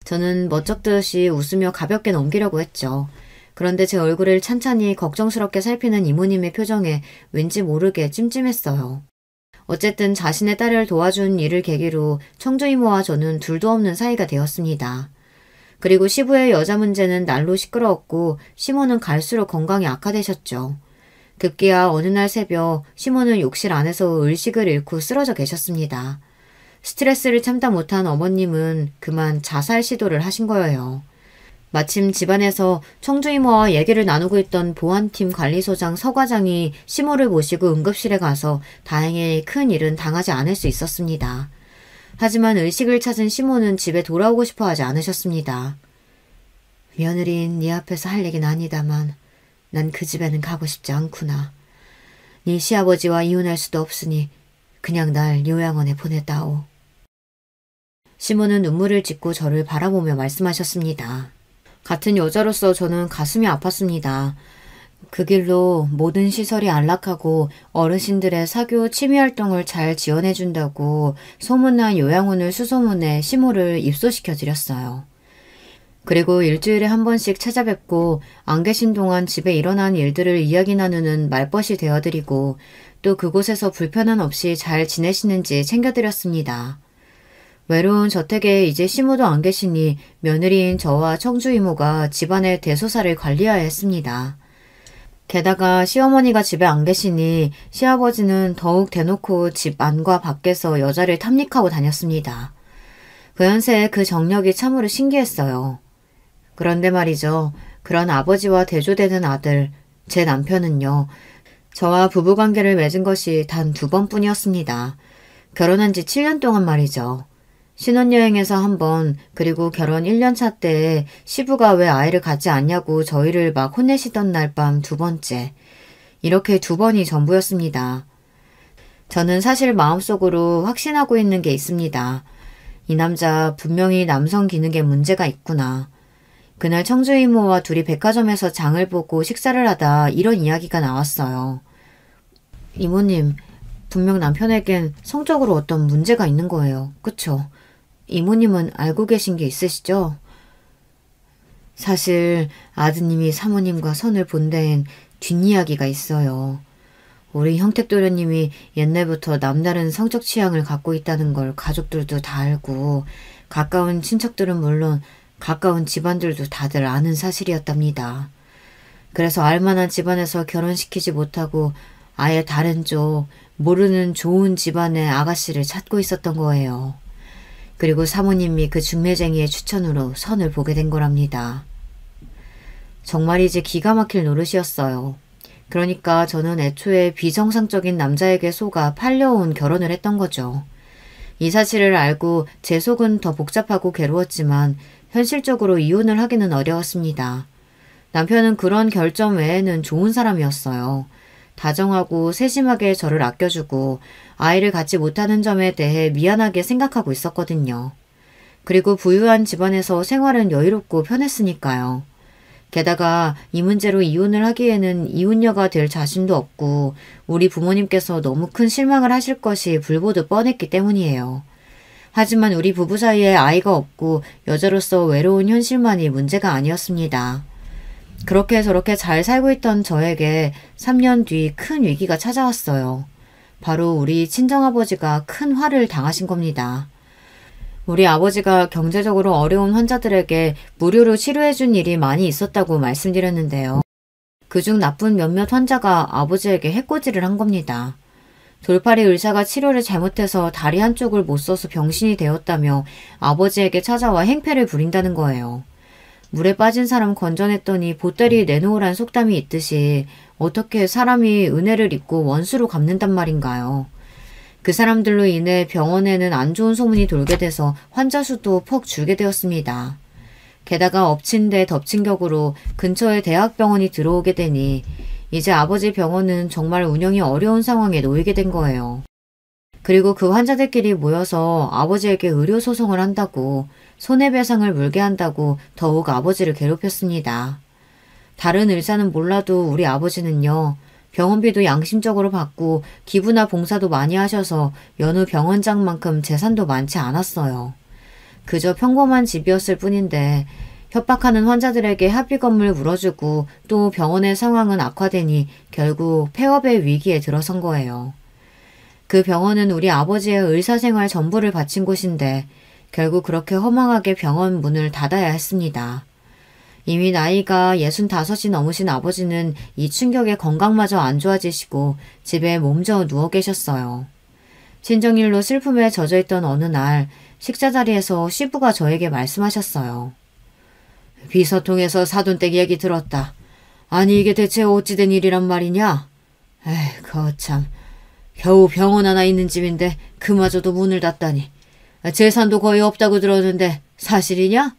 저는 멋쩍듯이 웃으며 가볍게 넘기려고 했죠. 그런데 제 얼굴을 찬찬히 걱정스럽게 살피는 이모님의 표정에 왠지 모르게 찜찜했어요. 어쨌든 자신의 딸을 도와준 일을 계기로 청주 이모와 저는 둘도 없는 사이가 되었습니다. 그리고 시부의 여자 문제는 날로 시끄러웠고 시모는 갈수록 건강이 악화되셨죠. 급기야 어느 날 새벽 시모는 욕실 안에서 의식을 잃고 쓰러져 계셨습니다. 스트레스를 참다 못한 어머님은 그만 자살 시도를 하신 거예요. 마침 집안에서 청주 이모와 얘기를 나누고 있던 보안팀 관리소장 서 과장이 시모를 모시고 응급실에 가서 다행히 큰 일은 당하지 않을 수 있었습니다. 하지만 의식을 찾은 시모는 집에 돌아오고 싶어 하지 않으셨습니다. 며느리인 네 앞에서 할 얘기는 아니다만 난 그 집에는 가고 싶지 않구나. 네 시아버지와 이혼할 수도 없으니 그냥 날 요양원에 보냈다오. 시모는 눈물을 짓고 저를 바라보며 말씀하셨습니다. 같은 여자로서 저는 가슴이 아팠습니다. 그 길로 모든 시설이 안락하고 어르신들의 사교 취미활동을 잘 지원해준다고 소문난 요양원을 수소문해 시모를 입소시켜 드렸어요. 그리고 일주일에 한 번씩 찾아뵙고 안 계신 동안 집에 일어난 일들을 이야기 나누는 말벗이 되어드리고 또 그곳에서 불편함 없이 잘 지내시는지 챙겨드렸습니다. 외로운 저택에 이제 시모도 안 계시니 며느리인 저와 청주 이모가 집안의 대소사를 관리해야 했습니다. 게다가 시어머니가 집에 안 계시니 시아버지는 더욱 대놓고 집 안과 밖에서 여자를 탐닉하고 다녔습니다. 그 연세에 그 정력이 참으로 신기했어요. 그런데 말이죠. 그런 아버지와 대조되는 아들, 제 남편은요. 저와 부부관계를 맺은 것이 단 2번뿐이었습니다. 결혼한 지 7년 동안 말이죠. 신혼여행에서 한 번, 그리고 결혼 1년차 때에 시부가 왜 아이를 갖지 않냐고 저희를 막 혼내시던 날 밤 2번째. 이렇게 2번이 전부였습니다. 저는 사실 마음속으로 확신하고 있는 게 있습니다. 이 남자 분명히 남성 기능에 문제가 있구나. 그날 청주 이모와 둘이 백화점에서 장을 보고 식사를 하다 이런 이야기가 나왔어요. 이모님, 분명 남편에겐 성적으로 어떤 문제가 있는 거예요. 그쵸? 이모님은 알고 계신 게 있으시죠? 사실 아드님이 사모님과 선을 본 데엔 뒷이야기가 있어요. 우리 형택도련님이 옛날부터 남다른 성적 취향을 갖고 있다는 걸 가족들도 다 알고 가까운 친척들은 물론 가까운 집안들도 다들 아는 사실이었답니다. 그래서 알만한 집안에서 결혼시키지 못하고 아예 다른 쪽 모르는 좋은 집안의 아가씨를 찾고 있었던 거예요. 그리고 사모님이 그 중매쟁이의 추천으로 선을 보게 된 거랍니다. 정말이지 기가 막힐 노릇이었어요. 그러니까 저는 애초에 비정상적인 남자에게 속아 팔려온 결혼을 했던 거죠. 이 사실을 알고 제 속은 더 복잡하고 괴로웠지만 현실적으로 이혼을 하기는 어려웠습니다. 남편은 그런 결점 외에는 좋은 사람이었어요. 다정하고 세심하게 저를 아껴주고 아이를 갖지 못하는 점에 대해 미안하게 생각하고 있었거든요. 그리고 부유한 집안에서 생활은 여유롭고 편했으니까요. 게다가 이 문제로 이혼을 하기에는 이혼녀가 될 자신도 없고 우리 부모님께서 너무 큰 실망을 하실 것이 불보듯 뻔했기 때문이에요. 하지만 우리 부부 사이에 아이가 없고 여자로서 외로운 현실만이 문제가 아니었습니다. 그렇게 저렇게 잘 살고 있던 저에게 3년 뒤 큰 위기가 찾아왔어요. 바로 우리 친정아버지가 큰 화를 당하신 겁니다. 우리 아버지가 경제적으로 어려운 환자들에게 무료로 치료해준 일이 많이 있었다고 말씀드렸는데요. 그중 나쁜 몇몇 환자가 아버지에게 해코지를 한 겁니다. 돌팔이 의사가 치료를 잘못해서 다리 한쪽을 못 써서 병신이 되었다며 아버지에게 찾아와 행패를 부린다는 거예요. 물에 빠진 사람 건져냈더니 보따리에 내놓으란 속담이 있듯이 어떻게 사람이 은혜를 입고 원수로 갚는단 말인가요? 그 사람들로 인해 병원에는 안 좋은 소문이 돌게 돼서 환자 수도 퍽 줄게 되었습니다. 게다가 엎친 데 덮친 격으로 근처에 대학병원이 들어오게 되니 이제 아버지 병원은 정말 운영이 어려운 상황에 놓이게 된 거예요. 그리고 그 환자들끼리 모여서 아버지에게 의료소송을 한다고 손해배상을 물게 한다고 더욱 아버지를 괴롭혔습니다. 다른 의사는 몰라도 우리 아버지는요. 병원비도 양심적으로 받고 기부나 봉사도 많이 하셔서 여느 병원장만큼 재산도 많지 않았어요. 그저 평범한 집이었을 뿐인데 협박하는 환자들에게 합의금을 물어주고 또 병원의 상황은 악화되니 결국 폐업의 위기에 들어선 거예요. 그 병원은 우리 아버지의 의사생활 전부를 바친 곳인데 결국 그렇게 허망하게 병원 문을 닫아야 했습니다. 이미 나이가 65이 넘으신 아버지는 이 충격에 건강마저 안 좋아지시고 집에 몸져 누워 계셨어요. 친정일로 슬픔에 젖어있던 어느 날 식사 자리에서 시부가 저에게 말씀하셨어요. 비서통에서 사돈댁 얘기 들었다. 아니 이게 대체 어찌된 일이란 말이냐? 에이 거참 겨우 병원 하나 있는 집인데 그마저도 문을 닫다니. 재산도 거의 없다고 들었는데 사실이냐?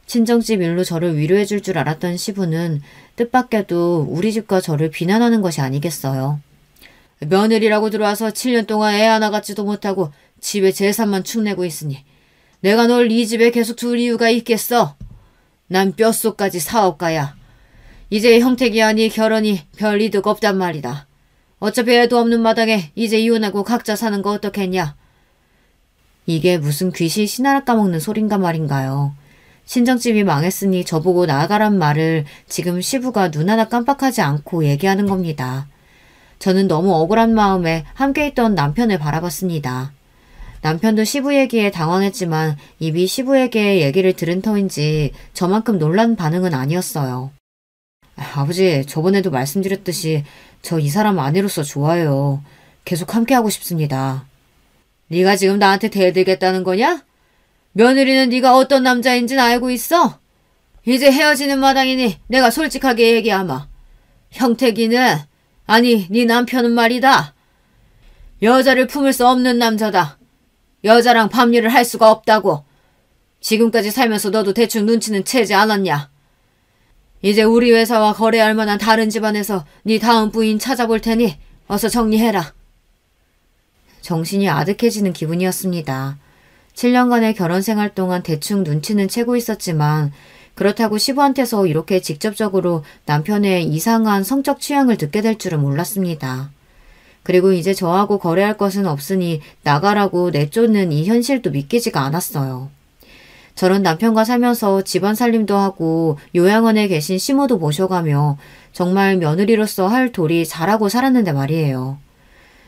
친정집 일로 저를 위로해 줄 줄 알았던 시부는 뜻밖에도 우리 집과 저를 비난하는 것이 아니겠어요. 며느리라고 들어와서 7년 동안 애 하나 갖지도 못하고 집에 재산만 축내고 있으니 내가 널 이 집에 계속 둘 이유가 있겠어? 난 뼛속까지 사업가야. 이제 형택이 아니 결혼이 별 이득 없단 말이다. 어차피 애도 없는 마당에 이제 이혼하고 각자 사는 거 어떻겠냐? 이게 무슨 귀신 신하라 까먹는 소린가 말인가요? 친정집이 망했으니 저보고 나가란 말을 지금 시부가 눈 하나 깜빡하지 않고 얘기하는 겁니다. 저는 너무 억울한 마음에 함께 있던 남편을 바라봤습니다. 남편도 시부 얘기에 당황했지만 입이 시부에게 얘기를 들은 터인지 저만큼 놀란 반응은 아니었어요. 아버지, 저번에도 말씀드렸듯이 저 이 사람 아내로서 좋아요. 계속 함께하고 싶습니다. 네가 지금 나한테 대들겠다는 거냐? 며느리는 네가 어떤 남자인지는 알고 있어? 이제 헤어지는 마당이니 내가 솔직하게 얘기하마. 형택이는, 아니 네 남편은 말이다. 여자를 품을 수 없는 남자다. 여자랑 밤일을 할 수가 없다고. 지금까지 살면서 너도 대충 눈치는 채지 않았냐? 이제 우리 회사와 거래할 만한 다른 집안에서 네 다음 부인 찾아볼 테니 어서 정리해라. 정신이 아득해지는 기분이었습니다. 7년간의 결혼 생활 동안 대충 눈치는 채고 있었지만 그렇다고 시부한테서 이렇게 직접적으로 남편의 이상한 성적 취향을 듣게 될 줄은 몰랐습니다. 그리고 이제 저하고 거래할 것은 없으니 나가라고 내쫓는 이 현실도 믿기지가 않았어요. 저런 남편과 살면서 집안 살림도 하고 요양원에 계신 시모도 모셔가며 정말 며느리로서 할 도리 잘하고 살았는데 말이에요.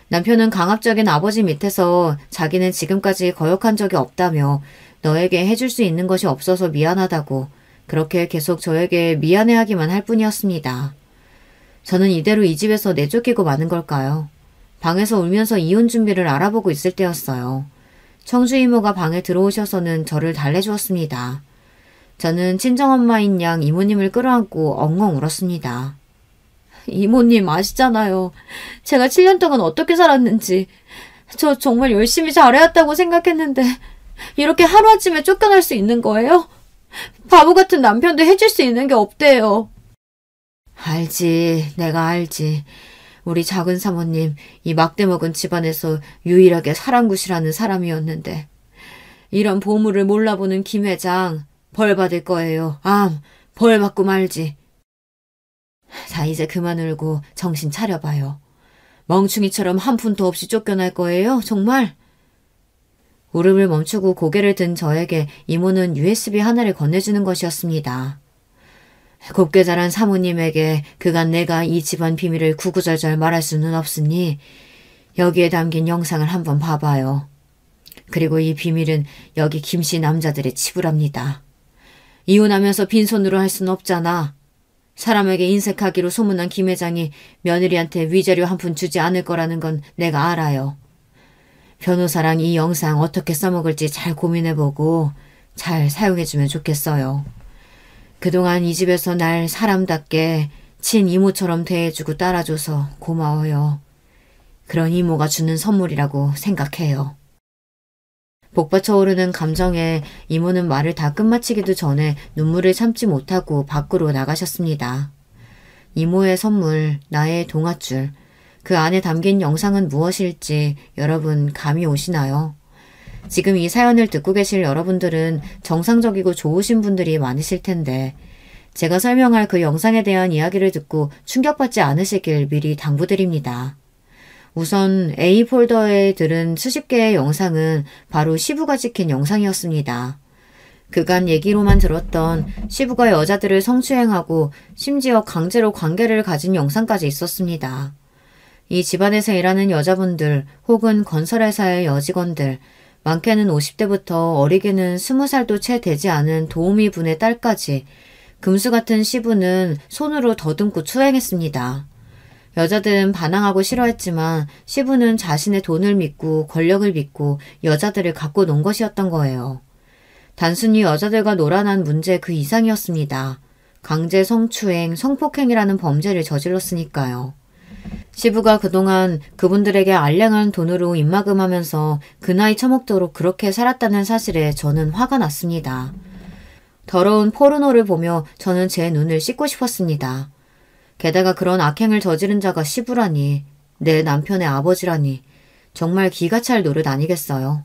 남편은 강압적인 아버지 밑에서 자기는 지금까지 거역한 적이 없다며 너에게 해줄 수 있는 것이 없어서 미안하다고 그렇게 계속 저에게 미안해하기만 할 뿐이었습니다. 저는 이대로 이 집에서 내쫓기고 마는 걸까요? 방에서 울면서 이혼 준비를 알아보고 있을 때였어요. 청주 이모가 방에 들어오셔서는 저를 달래주었습니다. 저는 친정엄마인 양 이모님을 끌어안고 엉엉 울었습니다. 이모님 아시잖아요. 제가 7년 동안 어떻게 살았는지. 저 정말 열심히 잘해왔다고 생각했는데 이렇게 하루아침에 쫓겨날 수 있는 거예요? 바보 같은 남편도 해줄 수 있는 게 없대요. 알지. 내가 알지. 우리 작은 사모님 이 막대먹은 집안에서 유일하게 사랑굿이라는 사람이었는데 이런 보물을 몰라보는 김 회장 벌 받을 거예요. 벌 받고 말지. 자 이제 그만 울고 정신 차려봐요. 멍충이처럼 한 푼도 없이 쫓겨날 거예요? 정말? 울음을 멈추고 고개를 든 저에게 이모는 USB 하나를 건네주는 것이었습니다. 곱게 자란 사모님에게 그간 내가 이 집안 비밀을 구구절절 말할 수는 없으니 여기에 담긴 영상을 한번 봐봐요. 그리고 이 비밀은 여기 김씨 남자들의 치부랍니다. 이혼하면서 빈손으로 할 순 없잖아. 사람에게 인색하기로 소문난 김 회장이 며느리한테 위자료 한 푼 주지 않을 거라는 건 내가 알아요. 변호사랑 이 영상 어떻게 써먹을지 잘 고민해보고 잘 사용해주면 좋겠어요. 그동안 이 집에서 날 사람답게 친이모처럼 대해주고 따라줘서 고마워요. 그런 이모가 주는 선물이라고 생각해요. 복받쳐 오르는 감정에 이모는 말을 다 끝마치기도 전에 눈물을 참지 못하고 밖으로 나가셨습니다. 이모의 선물, 나의 동아줄, 그 안에 담긴 영상은 무엇일지 여러분 감이 오시나요? 지금 이 사연을 듣고 계실 여러분들은 정상적이고 좋으신 분들이 많으실 텐데 제가 설명할 그 영상에 대한 이야기를 듣고 충격받지 않으시길 미리 당부드립니다. 우선 A 폴더에 들은 수십 개의 영상은 바로 시부가 찍힌 영상이었습니다. 그간 얘기로만 들었던 시부가 여자들을 성추행하고 심지어 강제로 관계를 가진 영상까지 있었습니다. 이 집안에서 일하는 여자분들 혹은 건설회사의 여직원들, 많게는 50대부터 어리게는 20살도 채 되지 않은 도우미 분의 딸까지 금수 같은 시부는 손으로 더듬고 추행했습니다. 여자들은 반항하고 싫어했지만 시부는 자신의 돈을 믿고 권력을 믿고 여자들을 갖고 논 것이었던 거예요. 단순히 여자들과 놀아난 문제 그 이상이었습니다. 강제 성추행, 성폭행이라는 범죄를 저질렀으니까요. 시부가 그동안 그분들에게 알량한 돈으로 입막음하면서 그 나이 처먹도록 그렇게 살았다는 사실에 저는 화가 났습니다. 더러운 포르노를 보며 저는 제 눈을 씻고 싶었습니다. 게다가 그런 악행을 저지른 자가 시부라니, 내 남편의 아버지라니 정말 기가 찰 노릇 아니겠어요.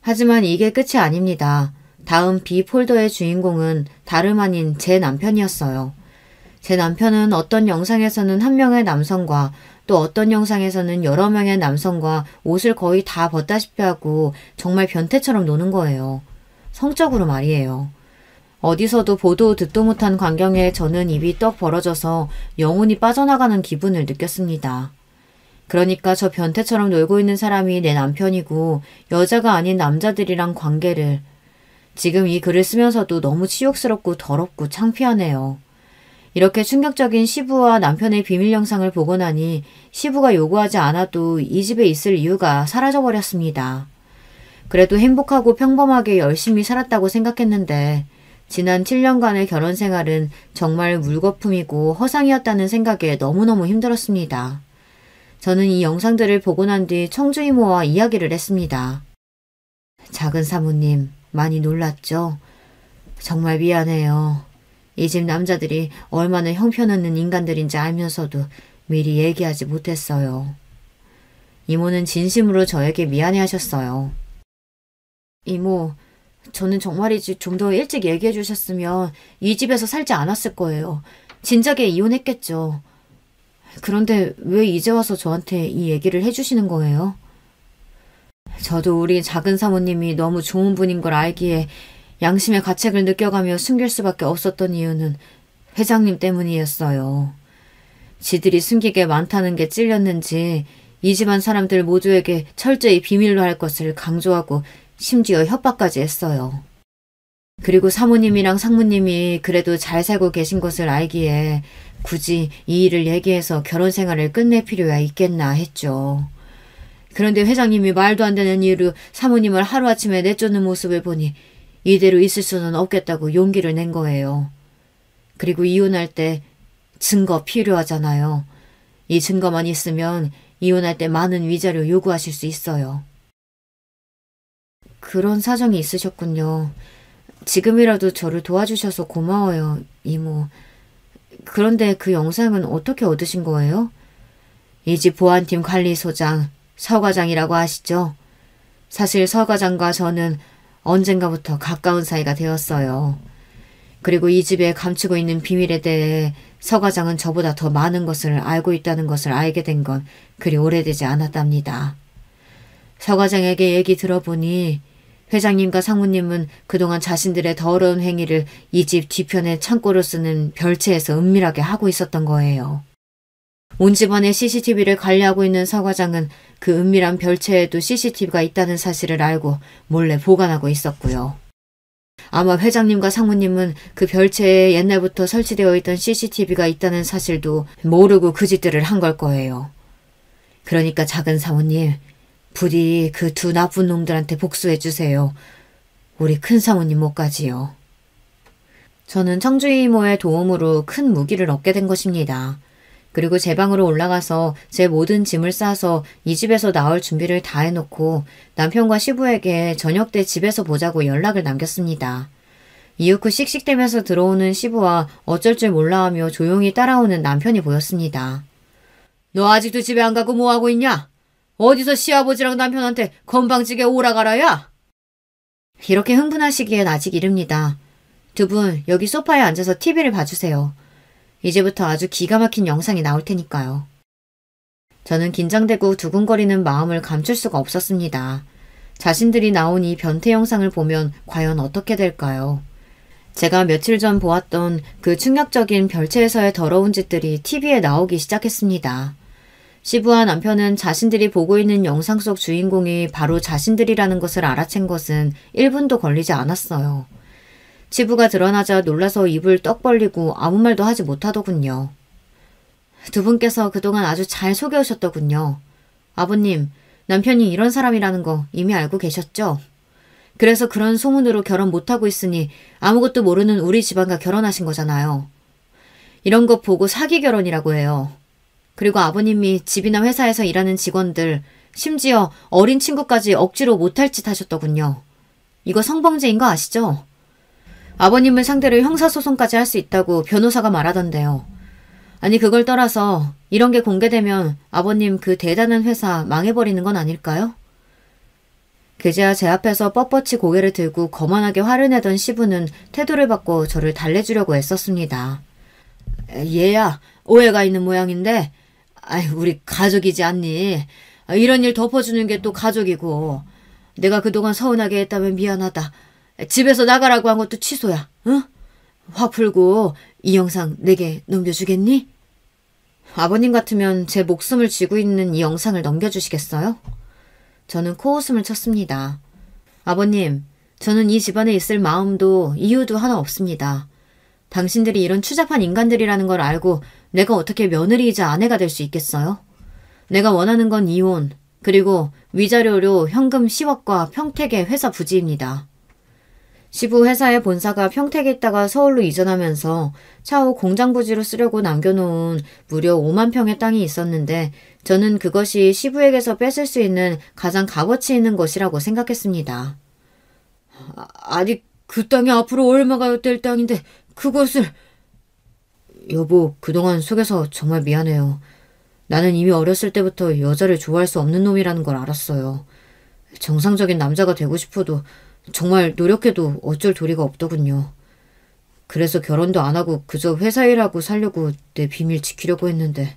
하지만 이게 끝이 아닙니다. 다음 B 폴더의 주인공은 다름 아닌 제 남편이었어요. 제 남편은 어떤 영상에서는 한 명의 남성과 또 어떤 영상에서는 여러 명의 남성과 옷을 거의 다 벗다시피 하고 정말 변태처럼 노는 거예요. 성적으로 말이에요. 어디서도 보도 듣도 못한 광경에 저는 입이 떡 벌어져서 영혼이 빠져나가는 기분을 느꼈습니다. 그러니까 저 변태처럼 놀고 있는 사람이 내 남편이고 여자가 아닌 남자들이랑 관계를. 지금 이 글을 쓰면서도 너무 치욕스럽고 더럽고 창피하네요. 이렇게 충격적인 시부와 남편의 비밀 영상을 보고 나니 시부가 요구하지 않아도 이 집에 있을 이유가 사라져버렸습니다. 그래도 행복하고 평범하게 열심히 살았다고 생각했는데 지난 7년간의 결혼 생활은 정말 물거품이고 허상이었다는 생각에 너무너무 힘들었습니다. 저는 이 영상들을 보고 난 뒤 청주 이모와 이야기를 했습니다. 작은 사모님, 많이 놀랐죠? 정말 미안해요. 이 집 남자들이 얼마나 형편없는 인간들인지 알면서도 미리 얘기하지 못했어요. 이모는 진심으로 저에게 미안해하셨어요. 이모, 저는 정말이지 좀 더 일찍 얘기해 주셨으면 이 집에서 살지 않았을 거예요. 진작에 이혼했겠죠. 그런데 왜 이제 와서 저한테 이 얘기를 해주시는 거예요? 저도 우리 작은 사모님이 너무 좋은 분인 걸 알기에 양심의 가책을 느껴가며 숨길 수밖에 없었던 이유는 회장님 때문이었어요. 지들이 숨길 게 많다는 게 찔렸는지 이 집안 사람들 모두에게 철저히 비밀로 할 것을 강조하고 심지어 협박까지 했어요. 그리고 사모님이랑 상무님이 그래도 잘 살고 계신 것을 알기에 굳이 이 일을 얘기해서 결혼 생활을 끝낼 필요야 있겠나 했죠. 그런데 회장님이 말도 안 되는 이유로 사모님을 하루아침에 내쫓는 모습을 보니 이대로 있을 수는 없겠다고 용기를 낸 거예요. 그리고 이혼할 때 증거 필요하잖아요. 이 증거만 있으면 이혼할 때 많은 위자료 요구하실 수 있어요. 그런 사정이 있으셨군요. 지금이라도 저를 도와주셔서 고마워요, 이모. 그런데 그 영상은 어떻게 얻으신 거예요? 이 집 보안팀 관리소장, 서 과장이라고 아시죠? 사실 서 과장과 저는 언젠가부터 가까운 사이가 되었어요. 그리고 이 집에 감추고 있는 비밀에 대해 서 과장은 저보다 더 많은 것을 알고 있다는 것을 알게 된 건 그리 오래되지 않았답니다. 서 과장에게 얘기 들어보니 회장님과 상무님은 그동안 자신들의 더러운 행위를 이 집 뒤편에 창고로 쓰는 별채에서 은밀하게 하고 있었던 거예요. 온 집안의 CCTV를 관리하고 있는 서 과장은 그 은밀한 별채에도 CCTV가 있다는 사실을 알고 몰래 보관하고 있었고요. 아마 회장님과 상무님은 그 별채에 옛날부터 설치되어 있던 CCTV가 있다는 사실도 모르고 그 짓들을 한 걸 거예요. 그러니까 작은 사모님, 부디 그 두 나쁜 놈들한테 복수해 주세요. 우리 큰 사모님 못가지요. 저는 청주이 이모의 도움으로 큰 무기를 얻게 된 것입니다. 그리고 제 방으로 올라가서 제 모든 짐을 싸서 이 집에서 나올 준비를 다 해놓고 남편과 시부에게 저녁 때 집에서 보자고 연락을 남겼습니다. 이윽고 씩씩대면서 들어오는 시부와 어쩔 줄 몰라하며 조용히 따라오는 남편이 보였습니다. 너 아직도 집에 안 가고 뭐하고 있냐? 어디서 시아버지랑 남편한테 건방지게 오라가라야? 이렇게 흥분하시기엔 아직 이릅니다. 두 분 여기 소파에 앉아서 TV를 봐주세요. 이제부터 아주 기가 막힌 영상이 나올 테니까요. 저는 긴장되고 두근거리는 마음을 감출 수가 없었습니다. 자신들이 나온 이 변태 영상을 보면 과연 어떻게 될까요? 제가 며칠 전 보았던 그 충격적인 별채에서의 더러운 짓들이 TV에 나오기 시작했습니다. 시부와 남편은 자신들이 보고 있는 영상 속 주인공이 바로 자신들이라는 것을 알아챈 것은 1분도 걸리지 않았어요. 시부가 드러나자 놀라서 입을 떡 벌리고 아무 말도 하지 못하더군요. 두 분께서 그동안 아주 잘 속여오셨더군요. 아버님, 남편이 이런 사람이라는 거 이미 알고 계셨죠? 그래서 그런 소문으로 결혼 못하고 있으니 아무것도 모르는 우리 집안과 결혼하신 거잖아요. 이런 거 보고 사기 결혼이라고 해요. 그리고 아버님이 집이나 회사에서 일하는 직원들, 심지어 어린 친구까지 억지로 못할 짓 하셨더군요. 이거 성범죄인 거 아시죠? 아버님을 상대로 형사소송까지 할 수 있다고 변호사가 말하던데요. 아니 그걸 떠나서 이런 게 공개되면 아버님 그 대단한 회사 망해버리는 건 아닐까요? 그제야 제 앞에서 뻣뻣이 고개를 들고 거만하게 화를 내던 시부는 태도를 바꿔 저를 달래주려고 애썼습니다. 얘야, 오해가 있는 모양인데 우리 가족이지 않니? 이런 일 덮어주는 게 또 가족이고 내가 그동안 서운하게 했다면 미안하다. 집에서 나가라고 한 것도 취소야. 응? 화 풀고 이 영상 내게 넘겨주겠니? 아버님 같으면 제 목숨을 쥐고 있는 이 영상을 넘겨주시겠어요? 저는 코웃음을 쳤습니다. 아버님, 저는 이 집안에 있을 마음도 이유도 하나 없습니다. 당신들이 이런 추잡한 인간들이라는 걸 알고 내가 어떻게 며느리이자 아내가 될 수 있겠어요? 내가 원하는 건 이혼, 그리고 위자료로 현금 10억과 평택의 회사 부지입니다. 시부 회사의 본사가 평택에 있다가 서울로 이전하면서 차후 공장 부지로 쓰려고 남겨놓은 무려 5만 평의 땅이 있었는데 저는 그것이 시부에게서 뺏을 수 있는 가장 값어치 있는 것이라고 생각했습니다. 아니 그 땅이 앞으로 얼마가 될 땅인데 그것을... 여보, 그동안 속여서 정말 미안해요. 나는 이미 어렸을 때부터 여자를 좋아할 수 없는 놈이라는 걸 알았어요. 정상적인 남자가 되고 싶어도 정말 노력해도 어쩔 도리가 없더군요. 그래서 결혼도 안 하고 그저 회사 일하고 살려고 내 비밀 지키려고 했는데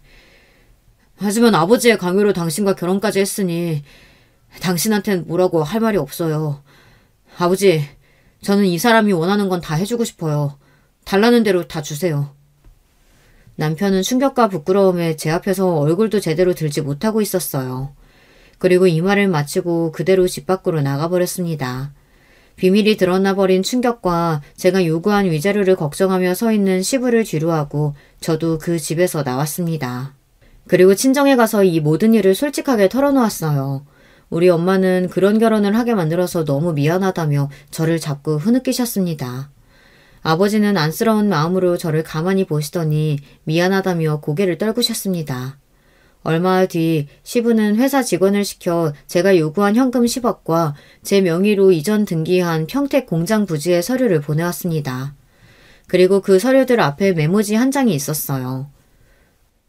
하지만 아버지의 강요로 당신과 결혼까지 했으니 당신한텐 뭐라고 할 말이 없어요. 아버지, 저는 이 사람이 원하는 건 다 해주고 싶어요. 달라는 대로 다 주세요. 남편은 충격과 부끄러움에 제 앞에서 얼굴도 제대로 들지 못하고 있었어요. 그리고 이 말을 마치고 그대로 집 밖으로 나가버렸습니다. 비밀이 드러나버린 충격과 제가 요구한 위자료를 걱정하며 서 있는 시부를 뒤로하고 저도 그 집에서 나왔습니다. 그리고 친정에 가서 이 모든 일을 솔직하게 털어놓았어요. 우리 엄마는 그런 결혼을 하게 만들어서 너무 미안하다며 저를 자꾸 흐느끼셨습니다. 아버지는 안쓰러운 마음으로 저를 가만히 보시더니 미안하다며 고개를 떨구셨습니다. 얼마 뒤 시부는 회사 직원을 시켜 제가 요구한 현금 10억과 제 명의로 이전 등기한 평택 공장 부지의 서류를 보내왔습니다. 그리고 그 서류들 앞에 메모지 한 장이 있었어요.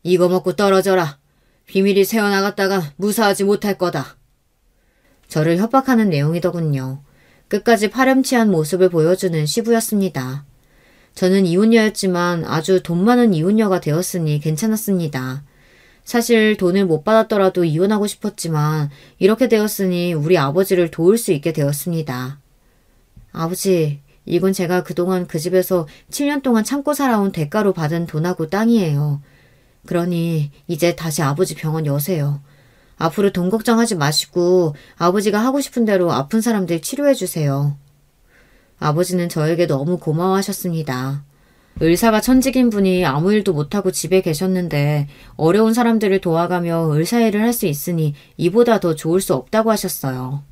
이거 먹고 떨어져라. 비밀이 새어나갔다가 무사하지 못할 거다. 저를 협박하는 내용이더군요. 끝까지 파렴치한 모습을 보여주는 시부였습니다. 저는 이혼녀였지만 아주 돈 많은 이혼녀가 되었으니 괜찮았습니다. 사실 돈을 못 받았더라도 이혼하고 싶었지만 이렇게 되었으니 우리 아버지를 도울 수 있게 되었습니다. 아버지, 이건 제가 그동안 그 집에서 7년 동안 참고 살아온 대가로 받은 돈하고 땅이에요. 그러니 이제 다시 아버지 병원 여세요. 앞으로 돈 걱정하지 마시고 아버지가 하고 싶은 대로 아픈 사람들 치료해 주세요. 아버지는 저에게 너무 고마워하셨습니다. 의사가 천직인 분이 아무 일도 못하고 집에 계셨는데 어려운 사람들을 도와가며 의사일을 할 수 있으니 이보다 더 좋을 수 없다고 하셨어요.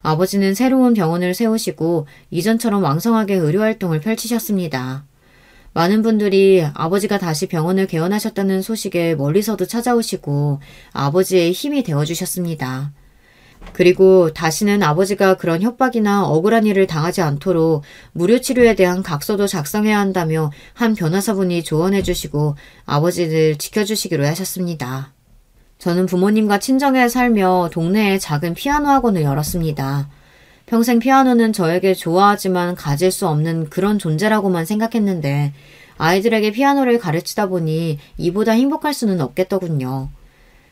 아버지는 새로운 병원을 세우시고 이전처럼 왕성하게 의료활동을 펼치셨습니다. 많은 분들이 아버지가 다시 병원을 개원하셨다는 소식에 멀리서도 찾아오시고 아버지의 힘이 되어주셨습니다. 그리고 다시는 아버지가 그런 협박이나 억울한 일을 당하지 않도록 무료치료에 대한 각서도 작성해야 한다며 한 변호사분이 조언해 주시고 아버지를 지켜주시기로 하셨습니다. 저는 부모님과 친정에 살며 동네에 작은 피아노 학원을 열었습니다. 평생 피아노는 저에게 좋아하지만 가질 수 없는 그런 존재라고만 생각했는데 아이들에게 피아노를 가르치다 보니 이보다 행복할 수는 없겠더군요.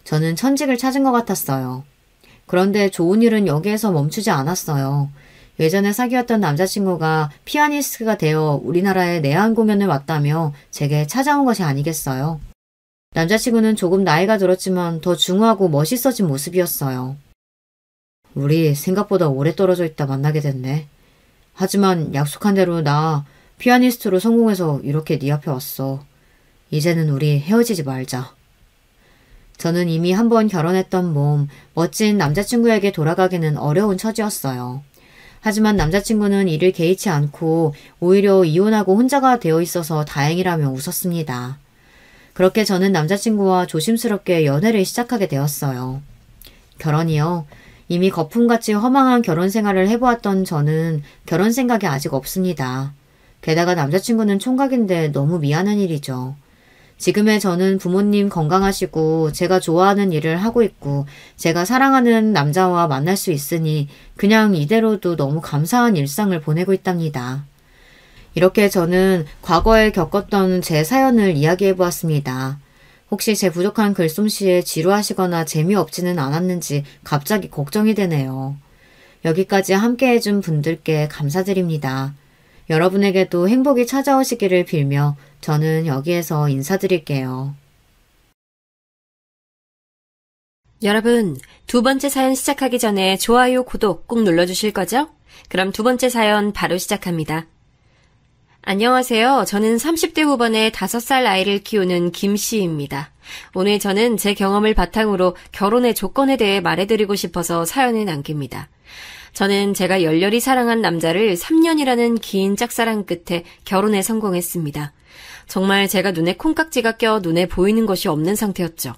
저는 천직을 찾은 것 같았어요. 그런데 좋은 일은 여기에서 멈추지 않았어요. 예전에 사귀었던 남자친구가 피아니스트가 되어 우리나라에 내한 공연을 왔다며 제게 찾아온 것이 아니겠어요. 남자친구는 조금 나이가 들었지만 더 중후하고 멋있어진 모습이었어요. 우리 생각보다 오래 떨어져 있다 만나게 됐네. 하지만 약속한 대로 나 피아니스트로 성공해서 이렇게 네 앞에 왔어. 이제는 우리 헤어지지 말자. 저는 이미 한 번 결혼했던 몸, 멋진 남자친구에게 돌아가기는 어려운 처지였어요. 하지만 남자친구는 이를 개의치 않고 오히려 이혼하고 혼자가 되어 있어서 다행이라며 웃었습니다. 그렇게 저는 남자친구와 조심스럽게 연애를 시작하게 되었어요. 결혼이요? 이미 거품같이 허망한 결혼 생활을 해보았던 저는 결혼 생각이 아직 없습니다. 게다가 남자친구는 총각인데 너무 미안한 일이죠. 지금의 저는 부모님 건강하시고 제가 좋아하는 일을 하고 있고 제가 사랑하는 남자와 만날 수 있으니 그냥 이대로도 너무 감사한 일상을 보내고 있답니다. 이렇게 저는 과거에 겪었던 제 사연을 이야기해 보았습니다. 혹시 제 부족한 글솜씨에 지루하시거나 재미없지는 않았는지 갑자기 걱정이 되네요. 여기까지 함께 해준 분들께 감사드립니다. 여러분에게도 행복이 찾아오시기를 빌며 저는 여기에서 인사드릴게요. 여러분, 두 번째 사연 시작하기 전에 좋아요, 구독 꼭 눌러주실 거죠? 그럼 두 번째 사연 바로 시작합니다. 안녕하세요. 저는 30대 후반의 5살 아이를 키우는 김씨입니다. 오늘 저는 제 경험을 바탕으로 결혼의 조건에 대해 말해드리고 싶어서 사연을 남깁니다. 저는 제가 열렬히 사랑한 남자를 3년이라는 긴 짝사랑 끝에 결혼에 성공했습니다. 정말 제가 눈에 콩깍지가 껴 눈에 보이는 것이 없는 상태였죠.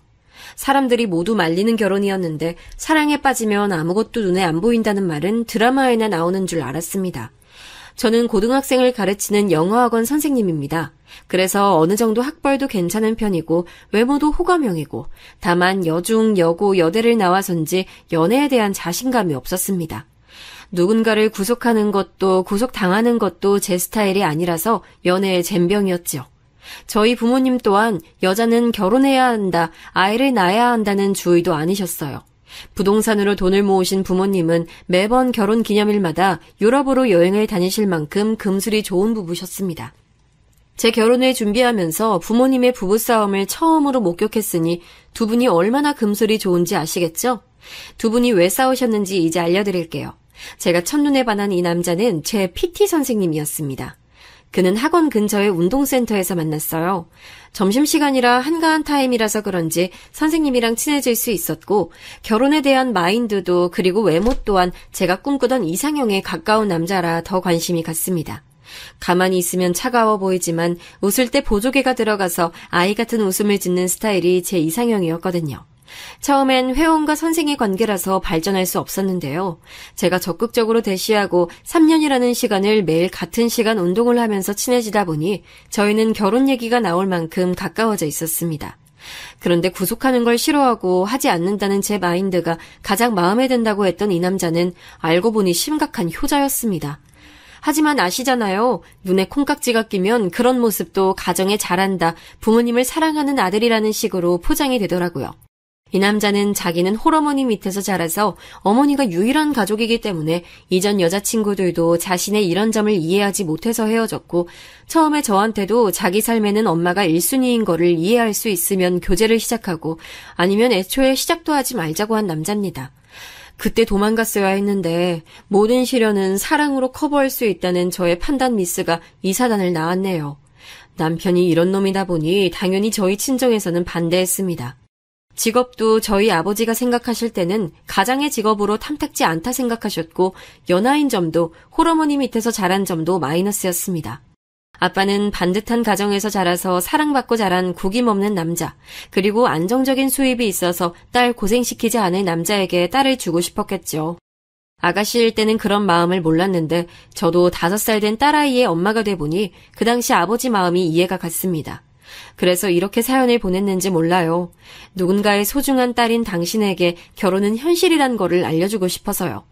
사람들이 모두 말리는 결혼이었는데 사랑에 빠지면 아무것도 눈에 안 보인다는 말은 드라마에나 나오는 줄 알았습니다. 저는 고등학생을 가르치는 영어학원 선생님입니다. 그래서 어느 정도 학벌도 괜찮은 편이고 외모도 호감형이고 다만 여중, 여고, 여대를 나와서인지 연애에 대한 자신감이 없었습니다. 누군가를 구속하는 것도 구속당하는 것도 제 스타일이 아니라서 연애의 젬병이었죠. 저희 부모님 또한 여자는 결혼해야 한다, 아이를 낳아야 한다는 주의도 아니셨어요. 부동산으로 돈을 모으신 부모님은 매번 결혼 기념일마다 유럽으로 여행을 다니실 만큼 금술이 좋은 부부셨습니다. 제 결혼을 준비하면서 부모님의 부부싸움을 처음으로 목격했으니 두 분이 얼마나 금술이 좋은지 아시겠죠? 두 분이 왜 싸우셨는지 이제 알려드릴게요. 제가 첫눈에 반한 이 남자는 제 PT 선생님이었습니다. 그는 학원 근처의 운동센터에서 만났어요. 점심시간이라 한가한 타임이라서 그런지 선생님이랑 친해질 수 있었고 결혼에 대한 마인드도 그리고 외모 또한 제가 꿈꾸던 이상형에 가까운 남자라 더 관심이 갔습니다. 가만히 있으면 차가워 보이지만 웃을 때 보조개가 들어가서 아이 같은 웃음을 짓는 스타일이 제 이상형이었거든요. 처음엔 회원과 선생의 관계라서 발전할 수 없었는데요. 제가 적극적으로 대시하고 3년이라는 시간을 매일 같은 시간 운동을 하면서 친해지다 보니 저희는 결혼 얘기가 나올 만큼 가까워져 있었습니다. 그런데 구속하는 걸 싫어하고 하지 않는다는 제 마인드가 가장 마음에 든다고 했던 이 남자는 알고 보니 심각한 효자였습니다. 하지만 아시잖아요. 눈에 콩깍지가 끼면 그런 모습도 가정에 잘한다, 부모님을 사랑하는 아들이라는 식으로 포장이 되더라고요. 이 남자는 자기는 홀어머니 밑에서 자라서 어머니가 유일한 가족이기 때문에 이전 여자친구들도 자신의 이런 점을 이해하지 못해서 헤어졌고 처음에 저한테도 자기 삶에는 엄마가 1순위인 거를 이해할 수 있으면 교제를 시작하고 아니면 애초에 시작도 하지 말자고 한 남자입니다. 그때 도망갔어야 했는데 모든 시련은 사랑으로 커버할 수 있다는 저의 판단 미스가 이 사단을 낳았네요. 남편이 이런 놈이다 보니 당연히 저희 친정에서는 반대했습니다. 직업도 저희 아버지가 생각하실 때는 가장의 직업으로 탐탁지 않다 생각하셨고 연하인 점도 홀어머니 밑에서 자란 점도 마이너스였습니다. 아빠는 반듯한 가정에서 자라서 사랑받고 자란 구김없는 남자, 그리고 안정적인 수입이 있어서 딸 고생시키지 않을 남자에게 딸을 주고 싶었겠죠. 아가씨일 때는 그런 마음을 몰랐는데 저도 5살 된 딸아이의 엄마가 돼보니 그 당시 아버지 마음이 이해가 갔습니다. 그래서 이렇게 사연을 보냈는지 몰라요. 누군가의 소중한 딸인 당신에게 결혼은 현실이란 거를 알려주고 싶어서요.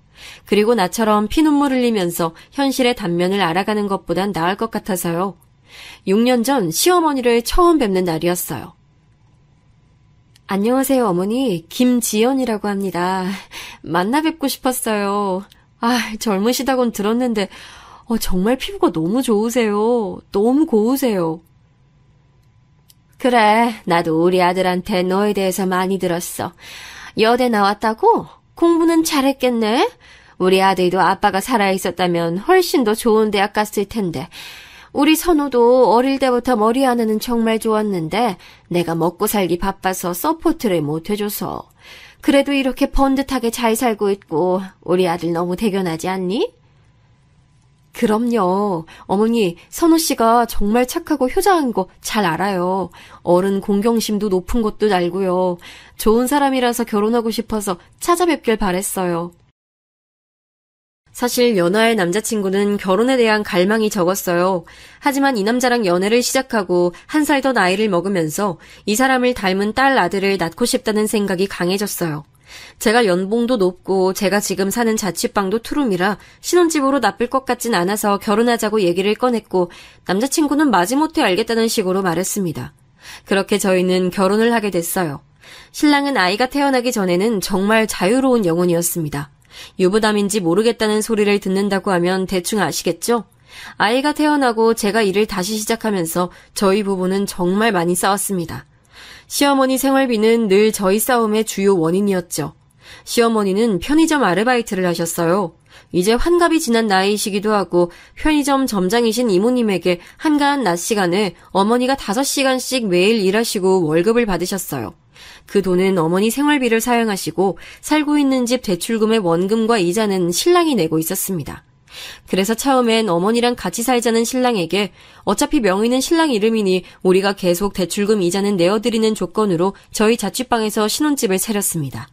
그리고 나처럼 피눈물 흘리면서 현실의 단면을 알아가는 것보단 나을 것 같아서요. 6년 전 시어머니를 처음 뵙는 날이었어요. 안녕하세요, 어머니. 김지연이라고 합니다. 만나 뵙고 싶었어요. 젊으시다곤 들었는데 정말 피부가 너무 좋으세요. 너무 고우세요. 그래, 나도 우리 아들한테 너에 대해서 많이 들었어. 여대 나왔다고? 공부는 잘했겠네? 우리 아들도 아빠가 살아있었다면 훨씬 더 좋은 대학 갔을 텐데. 우리 선우도 어릴 때부터 머리 하나는 정말 좋았는데 내가 먹고 살기 바빠서 서포트를 못 해줘서. 그래도 이렇게 번듯하게 잘 살고 있고 우리 아들 너무 대견하지 않니? 그럼요. 어머니, 선우 씨가 정말 착하고 효자한 거 잘 알아요. 어른 공경심도 높은 것도 알고요. 좋은 사람이라서 결혼하고 싶어서 찾아뵙길 바랬어요. 사실 연하의 남자친구는 결혼에 대한 갈망이 적었어요. 하지만 이 남자랑 연애를 시작하고 1살 더 나이를 먹으면서 이 사람을 닮은 딸 아들을 낳고 싶다는 생각이 강해졌어요. 제가 연봉도 높고 제가 지금 사는 자취방도 투룸이라 신혼집으로 나쁠 것 같진 않아서 결혼하자고 얘기를 꺼냈고 남자친구는 마지못해 알겠다는 식으로 말했습니다. 그렇게 저희는 결혼을 하게 됐어요. 신랑은 아이가 태어나기 전에는 정말 자유로운 영혼이었습니다. 유부남인지 모르겠다는 소리를 듣는다고 하면 대충 아시겠죠? 아이가 태어나고 제가 일을 다시 시작하면서 저희 부부는 정말 많이 싸웠습니다. 시어머니 생활비는 늘 저희 싸움의 주요 원인이었죠. 시어머니는 편의점 아르바이트를 하셨어요. 이제 환갑이 지난 나이이시기도 하고 편의점 점장이신 이모님에게 한가한 낮 시간에 어머니가 5시간씩 매일 일하시고 월급을 받으셨어요. 그 돈은 어머니 생활비를 사용하시고 살고 있는 집 대출금의 원금과 이자는 신랑이 내고 있었습니다. 그래서 처음엔 어머니랑 같이 살자는 신랑에게 어차피 명의는 신랑 이름이니 우리가 계속 대출금 이자는 내어드리는 조건으로 저희 자취방에서 신혼집을 차렸습니다.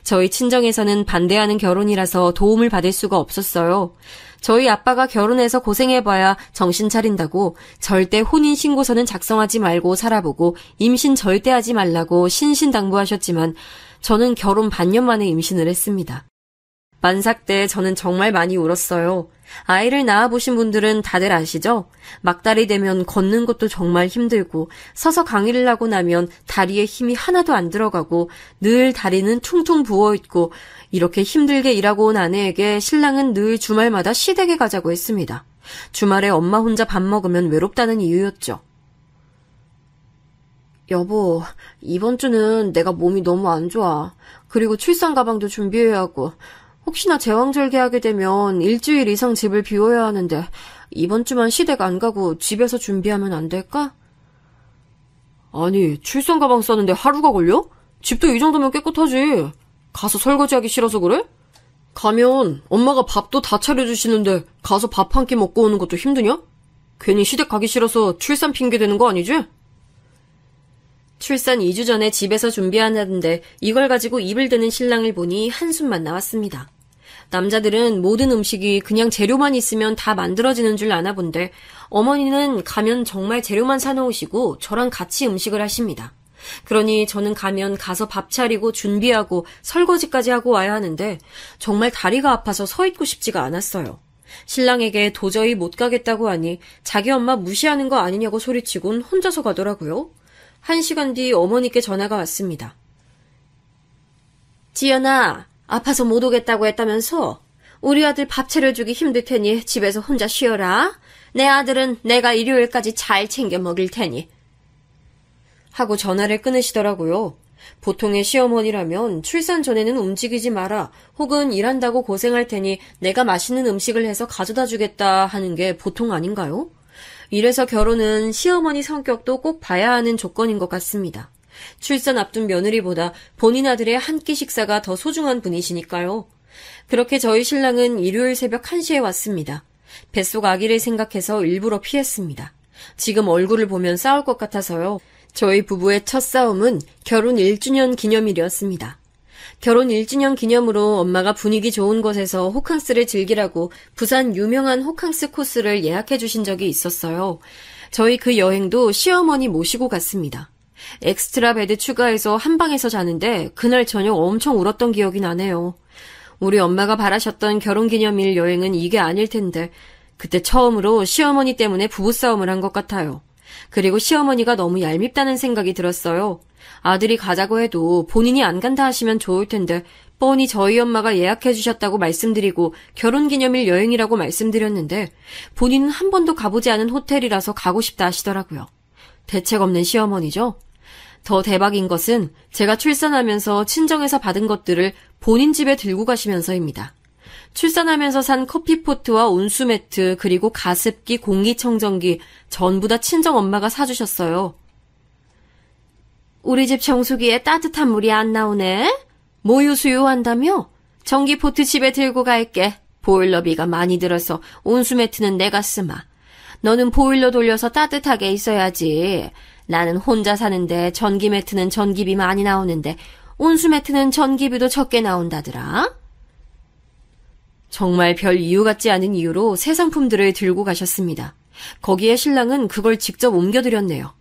저희 친정에서는 반대하는 결혼이라서 도움을 받을 수가 없었어요. 저희 아빠가 결혼해서 고생해봐야 정신 차린다고 절대 혼인신고서는 작성하지 말고 살아보고 임신 절대 하지 말라고 신신당부하셨지만 저는 결혼 반년 만에 임신을 했습니다. 만삭 때 저는 정말 많이 울었어요. 아이를 낳아보신 분들은 다들 아시죠? 막달이 되면 걷는 것도 정말 힘들고 서서 강의를 하고 나면 다리에 힘이 하나도 안 들어가고 늘 다리는 퉁퉁 부어있고 이렇게 힘들게 일하고 온 아내에게 신랑은 늘 주말마다 시댁에 가자고 했습니다. 주말에 엄마 혼자 밥 먹으면 외롭다는 이유였죠. 여보, 이번 주는 내가 몸이 너무 안 좋아. 그리고 출산 가방도 준비해야 하고 혹시나 제왕절개하게 되면 일주일 이상 집을 비워야 하는데 이번 주만 시댁 안 가고 집에서 준비하면 안 될까? 아니, 출산 가방 싸는데 하루가 걸려? 집도 이 정도면 깨끗하지. 가서 설거지하기 싫어서 그래? 가면 엄마가 밥도 다 차려주시는데 가서 밥 한 끼 먹고 오는 것도 힘드냐? 괜히 시댁 가기 싫어서 출산 핑계 대는 거 아니지? 출산 2주 전에 집에서 준비한다는데 이걸 가지고 입을 대는 신랑을 보니 한숨만 나왔습니다. 남자들은 모든 음식이 그냥 재료만 있으면 다 만들어지는 줄 아나 본데 어머니는 가면 정말 재료만 사놓으시고 저랑 같이 음식을 하십니다. 그러니 저는 가면 가서 밥 차리고 준비하고 설거지까지 하고 와야 하는데 정말 다리가 아파서 서 있고 싶지가 않았어요. 신랑에게 도저히 못 가겠다고 하니 자기 엄마 무시하는 거 아니냐고 소리치곤 혼자서 가더라고요. 1시간 뒤 어머니께 전화가 왔습니다. 지연아, 아파서 못 오겠다고 했다면서? 우리 아들 밥 차려주기 힘들 테니 집에서 혼자 쉬어라. 내 아들은 내가 일요일까지 잘 챙겨 먹일 테니. 하고 전화를 끊으시더라고요. 보통의 시어머니라면 출산 전에는 움직이지 마라 혹은 일한다고 고생할 테니 내가 맛있는 음식을 해서 가져다 주겠다 하는 게 보통 아닌가요? 이래서 결혼은 시어머니 성격도 꼭 봐야 하는 조건인 것 같습니다. 출산 앞둔 며느리보다 본인 아들의 한 끼 식사가 더 소중한 분이시니까요. 그렇게 저희 신랑은 일요일 새벽 1시에 왔습니다. 뱃속 아기를 생각해서 일부러 피했습니다. 지금 얼굴을 보면 싸울 것 같아서요. 저희 부부의 첫 싸움은 결혼 1주년 기념일이었습니다. 결혼 1주년 기념으로 엄마가 분위기 좋은 곳에서 호캉스를 즐기라고 부산 유명한 호캉스 코스를 예약해 주신 적이 있었어요. 저희 그 여행도 시어머니 모시고 갔습니다. 엑스트라 베드 추가해서 한 방에서 자는데 그날 저녁 엄청 울었던 기억이 나네요. 우리 엄마가 바라셨던 결혼기념일 여행은 이게 아닐 텐데 그때 처음으로 시어머니 때문에 부부싸움을 한 것 같아요. 그리고 시어머니가 너무 얄밉다는 생각이 들었어요. 아들이 가자고 해도 본인이 안 간다 하시면 좋을 텐데 뻔히 저희 엄마가 예약해 주셨다고 말씀드리고 결혼기념일 여행이라고 말씀드렸는데 본인은 한 번도 가보지 않은 호텔이라서 가고 싶다 하시더라고요. 대책 없는 시어머니죠? 더 대박인 것은 제가 출산하면서 친정에서 받은 것들을 본인 집에 들고 가시면서입니다. 출산하면서 산 커피포트와 온수매트 그리고 가습기, 공기청정기 전부 다 친정엄마가 사주셨어요. 우리 집 정수기에 따뜻한 물이 안 나오네? 모유 수유한다며? 전기포트 집에 들고 갈게. 보일러비가 많이 들어서 온수매트는 내가 쓰마. 너는 보일러 돌려서 따뜻하게 있어야지. 나는 혼자 사는데 전기매트는 전기비 많이 나오는데 온수매트는 전기비도 적게 나온다더라. 정말 별 이유 같지 않은 이유로 새 상품들을 들고 가셨습니다. 거기에 신랑은 그걸 직접 옮겨드렸네요.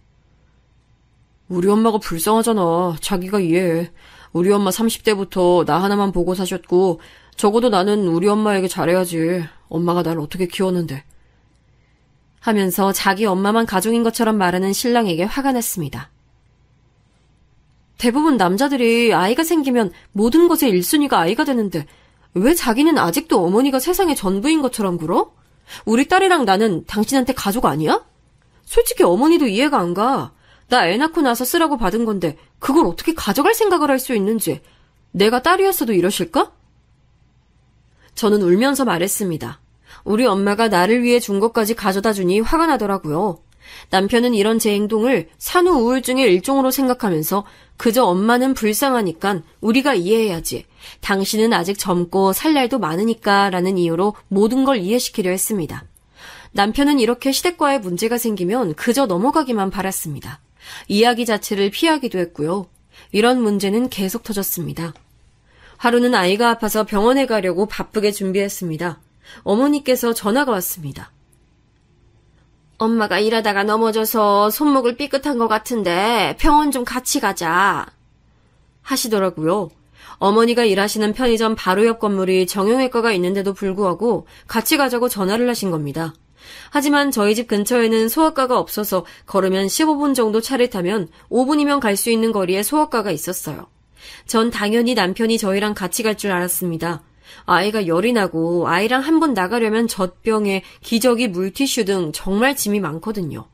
우리 엄마가 불쌍하잖아. 자기가 이해해. 우리 엄마 30대부터 나 하나만 보고 사셨고 적어도 나는 우리 엄마에게 잘해야지. 엄마가 날 어떻게 키웠는데. 하면서 자기 엄마만 가족인 것처럼 말하는 신랑에게 화가 났습니다. 대부분 남자들이 아이가 생기면 모든 것의 1순위가 아이가 되는데 왜 자기는 아직도 어머니가 세상의 전부인 것처럼 굴어? 우리 딸이랑 나는 당신한테 가족 아니야? 솔직히 어머니도 이해가 안 가. 나 애 낳고 나서 쓰라고 받은 건데 그걸 어떻게 가져갈 생각을 할 수 있는지. 내가 딸이었어도 이러실까? 저는 울면서 말했습니다. 우리 엄마가 나를 위해 준 것까지 가져다 주니 화가 나더라고요. 남편은 이런 제 행동을 산후 우울증의 일종으로 생각하면서 그저 엄마는 불쌍하니까 우리가 이해해야지. 당신은 아직 젊고 살 날도 많으니까 라는 이유로 모든 걸 이해시키려 했습니다. 남편은 이렇게 시댁과의 문제가 생기면 그저 넘어가기만 바랐습니다. 이야기 자체를 피하기도 했고요. 이런 문제는 계속 터졌습니다. 하루는 아이가 아파서 병원에 가려고 바쁘게 준비했습니다. 어머니께서 전화가 왔습니다. 엄마가 일하다가 넘어져서 손목을 삐끗한 것 같은데 병원 좀 같이 가자 하시더라고요. 어머니가 일하시는 편의점 바로 옆 건물이 정형외과가 있는데도 불구하고 같이 가자고 전화를 하신 겁니다. 하지만 저희 집 근처에는 소아과가 없어서 걸으면 15분 정도 차를 타면 5분이면 갈 수 있는 거리에 소아과가 있었어요. 전 당연히 남편이 저희랑 같이 갈 줄 알았습니다. 아이가 열이 나고 아이랑 한 번 나가려면 젖병에 기저귀, 물티슈 등 정말 짐이 많거든요.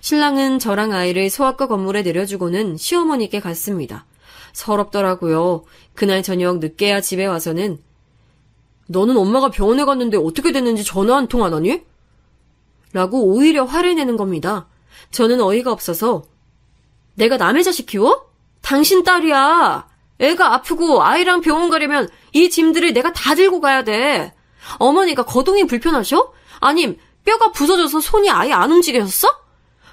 신랑은 저랑 아이를 소아과 건물에 내려주고는 시어머니께 갔습니다. 서럽더라고요. 그날 저녁 늦게야 집에 와서는 너는 엄마가 병원에 갔는데 어떻게 됐는지 전화 한 통 안 하니? 라고 오히려 화를 내는 겁니다. 저는 어이가 없어서 내가 남의 자식 키워? 당신 딸이야. 애가 아프고 아이랑 병원 가려면 이 짐들을 내가 다 들고 가야 돼. 어머니가 거동이 불편하셔? 아님 뼈가 부서져서 손이 아예 안 움직여졌어?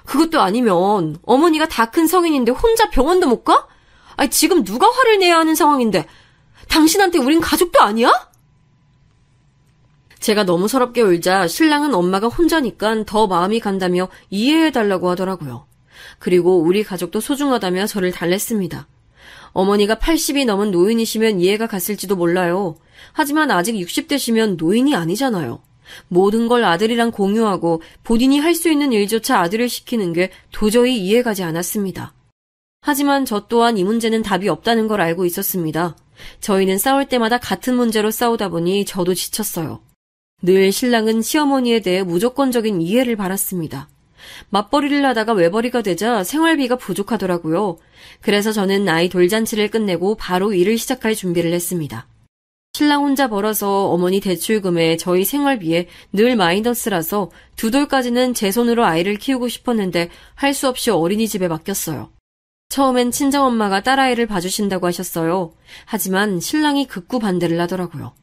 그것도 아니면 어머니가 다 큰 성인인데 혼자 병원도 못 가? 아니 지금 누가 화를 내야 하는 상황인데 당신한테 우린 가족도 아니야? 제가 너무 서럽게 울자 신랑은 엄마가 혼자니까 더 마음이 간다며 이해해달라고 하더라고요. 그리고 우리 가족도 소중하다며 저를 달랬습니다. 어머니가 80이 넘은 노인이시면 이해가 갔을지도 몰라요. 하지만 아직 60대시면 노인이 아니잖아요. 모든 걸 아들이랑 공유하고 본인이 할 수 있는 일조차 아들을 시키는 게 도저히 이해가지 않았습니다. 하지만 저 또한 이 문제는 답이 없다는 걸 알고 있었습니다. 저희는 싸울 때마다 같은 문제로 싸우다 보니 저도 지쳤어요. 늘 신랑은 시어머니에 대해 무조건적인 이해를 바랐습니다. 맞벌이를 하다가 외벌이가 되자 생활비가 부족하더라고요. 그래서 저는 아이 돌잔치를 끝내고 바로 일을 시작할 준비를 했습니다. 신랑 혼자 벌어서 어머니 대출금에 저희 생활비에 늘 마이너스라서 두 돌까지는 제 손으로 아이를 키우고 싶었는데 할 수 없이 어린이집에 맡겼어요. 처음엔 친정엄마가 딸아이를 봐주신다고 하셨어요. 하지만 신랑이 극구 반대를 하더라고요.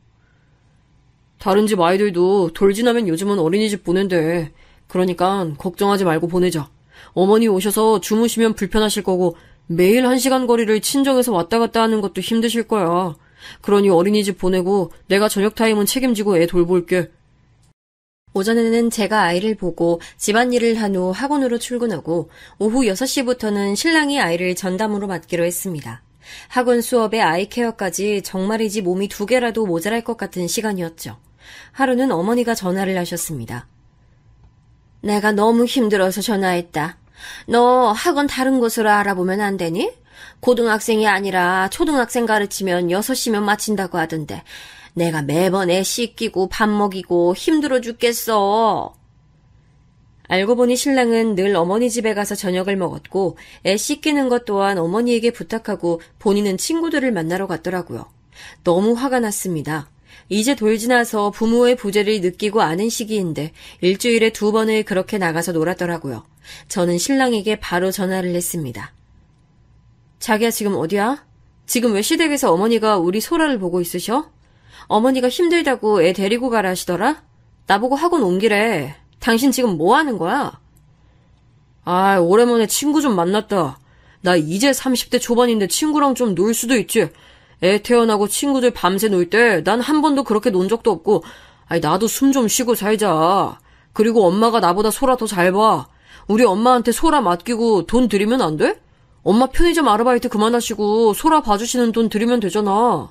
다른 집 아이들도 돌 지나면 요즘은 어린이집 보낸대. 그러니까 걱정하지 말고 보내자. 어머니 오셔서 주무시면 불편하실 거고 매일 1시간 거리를 친정에서 왔다 갔다 하는 것도 힘드실 거야. 그러니 어린이집 보내고 내가 저녁 타임은 책임지고 애 돌볼게. 오전에는 제가 아이를 보고 집안일을 한 후 학원으로 출근하고 오후 6시부터는 신랑이 아이를 전담으로 맡기로 했습니다. 학원 수업에 아이 케어까지 정말이지 몸이 2개라도 모자랄 것 같은 시간이었죠. 하루는 어머니가 전화를 하셨습니다. 내가 너무 힘들어서 전화했다. 너 학원 다른 곳으로 알아보면 안 되니? 고등학생이 아니라 초등학생 가르치면 6시면 마친다고 하던데 내가 매번 애 씻기고 밥 먹이고 힘들어 죽겠어. 알고 보니 신랑은 늘 어머니 집에 가서 저녁을 먹었고 애 씻기는 것 또한 어머니에게 부탁하고 본인은 친구들을 만나러 갔더라고요. 너무 화가 났습니다. 이제 돌 지나서 부모의 부재를 느끼고 아는 시기인데 일주일에 2번을 그렇게 나가서 놀았더라고요. 저는 신랑에게 바로 전화를 했습니다. 자기야 지금 어디야? 지금 왜 시댁에서 어머니가 우리 소라를 보고 있으셔? 어머니가 힘들다고 애 데리고 가라 하시더라? 나보고 학원 옮기래. 당신 지금 뭐 하는 거야? 아, 오랜만에 친구 좀 만났다. 나 이제 30대 초반인데 친구랑 좀 놀 수도 있지. 애 태어나고 친구들 밤새 놀 때 난 한 번도 그렇게 논 적도 없고 아니 나도 숨 좀 쉬고 살자. 그리고 엄마가 나보다 소라 더 잘 봐. 우리 엄마한테 소라 맡기고 돈 드리면 안 돼? 엄마 편의점 아르바이트 그만하시고 소라 봐주시는 돈 드리면 되잖아.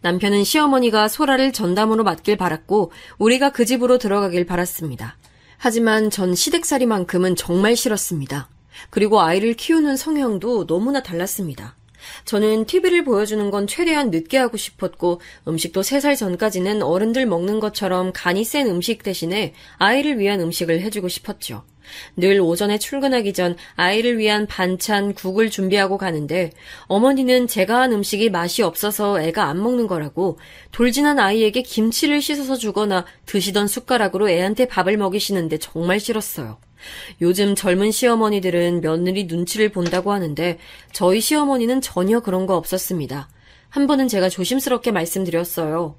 남편은 시어머니가 소라를 전담으로 맡길 바랐고 우리가 그 집으로 들어가길 바랐습니다. 하지만 전 시댁살이만큼은 정말 싫었습니다. 그리고 아이를 키우는 성향도 너무나 달랐습니다. 저는 TV를 보여주는 건 최대한 늦게 하고 싶었고 음식도 3살 전까지는 어른들 먹는 것처럼 간이 센 음식 대신에 아이를 위한 음식을 해주고 싶었죠. 늘 오전에 출근하기 전 아이를 위한 반찬, 국을 준비하고 가는데 어머니는 제가 한 음식이 맛이 없어서 애가 안 먹는 거라고 돌진한 아이에게 김치를 씻어서 주거나 드시던 숟가락으로 애한테 밥을 먹이시는데 정말 싫었어요. 요즘 젊은 시어머니들은 며느리 눈치를 본다고 하는데 저희 시어머니는 전혀 그런 거 없었습니다. 한 번은 제가 조심스럽게 말씀드렸어요.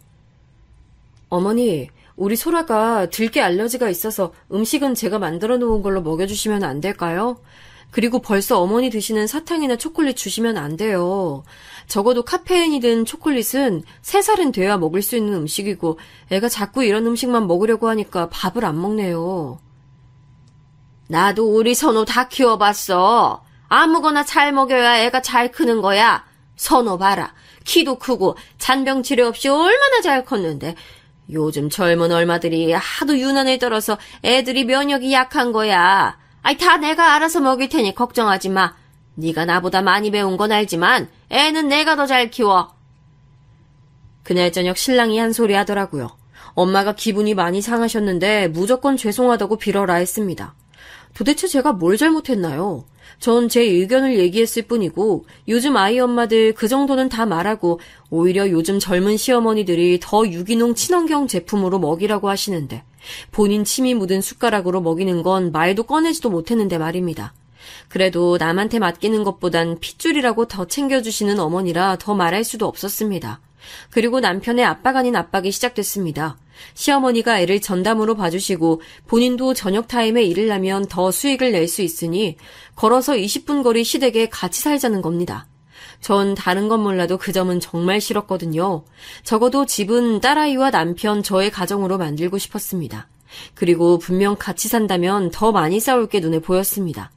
어머니, 우리 소라가 들깨 알러지가 있어서 음식은 제가 만들어 놓은 걸로 먹여주시면 안 될까요? 그리고 벌써 어머니 드시는 사탕이나 초콜릿 주시면 안 돼요. 적어도 카페인이 든 초콜릿은 3살은 돼야 먹을 수 있는 음식이고 애가 자꾸 이런 음식만 먹으려고 하니까 밥을 안 먹네요. 나도 우리 선호 다 키워봤어. 아무거나 잘 먹여야 애가 잘 크는 거야. 선호 봐라. 키도 크고 잔병 치레 없이 얼마나 잘 컸는데 요즘 젊은 얼마들이 하도 유난을 떨어서 애들이 면역이 약한 거야. 아이 다 내가 알아서 먹일 테니 걱정하지 마. 네가 나보다 많이 배운 건 알지만 애는 내가 더 잘 키워. 그날 저녁 신랑이 한 소리 하더라고요. 엄마가 기분이 많이 상하셨는데 무조건 죄송하다고 빌어라 했습니다. 도대체 제가 뭘 잘못했나요? 전 제 의견을 얘기했을 뿐이고 요즘 아이 엄마들 그 정도는 다 말하고 오히려 요즘 젊은 시어머니들이 더 유기농 친환경 제품으로 먹이라고 하시는데 본인 침이 묻은 숟가락으로 먹이는 건 말도 꺼내지도 못했는데 말입니다. 그래도 남한테 맡기는 것보단 핏줄이라고 더 챙겨주시는 어머니라 더 말할 수도 없었습니다. 그리고 남편의 압박 아닌 압박이 시작됐습니다. 시어머니가 애를 전담으로 봐주시고 본인도 저녁 타임에 일을 하면 더 수익을 낼 수 있으니 걸어서 20분 거리 시댁에 같이 살자는 겁니다. 전 다른 건 몰라도 그 점은 정말 싫었거든요. 적어도 집은 딸아이와 남편 저의 가정으로 만들고 싶었습니다. 그리고 분명 같이 산다면 더 많이 싸울 게 눈에 보였습니다.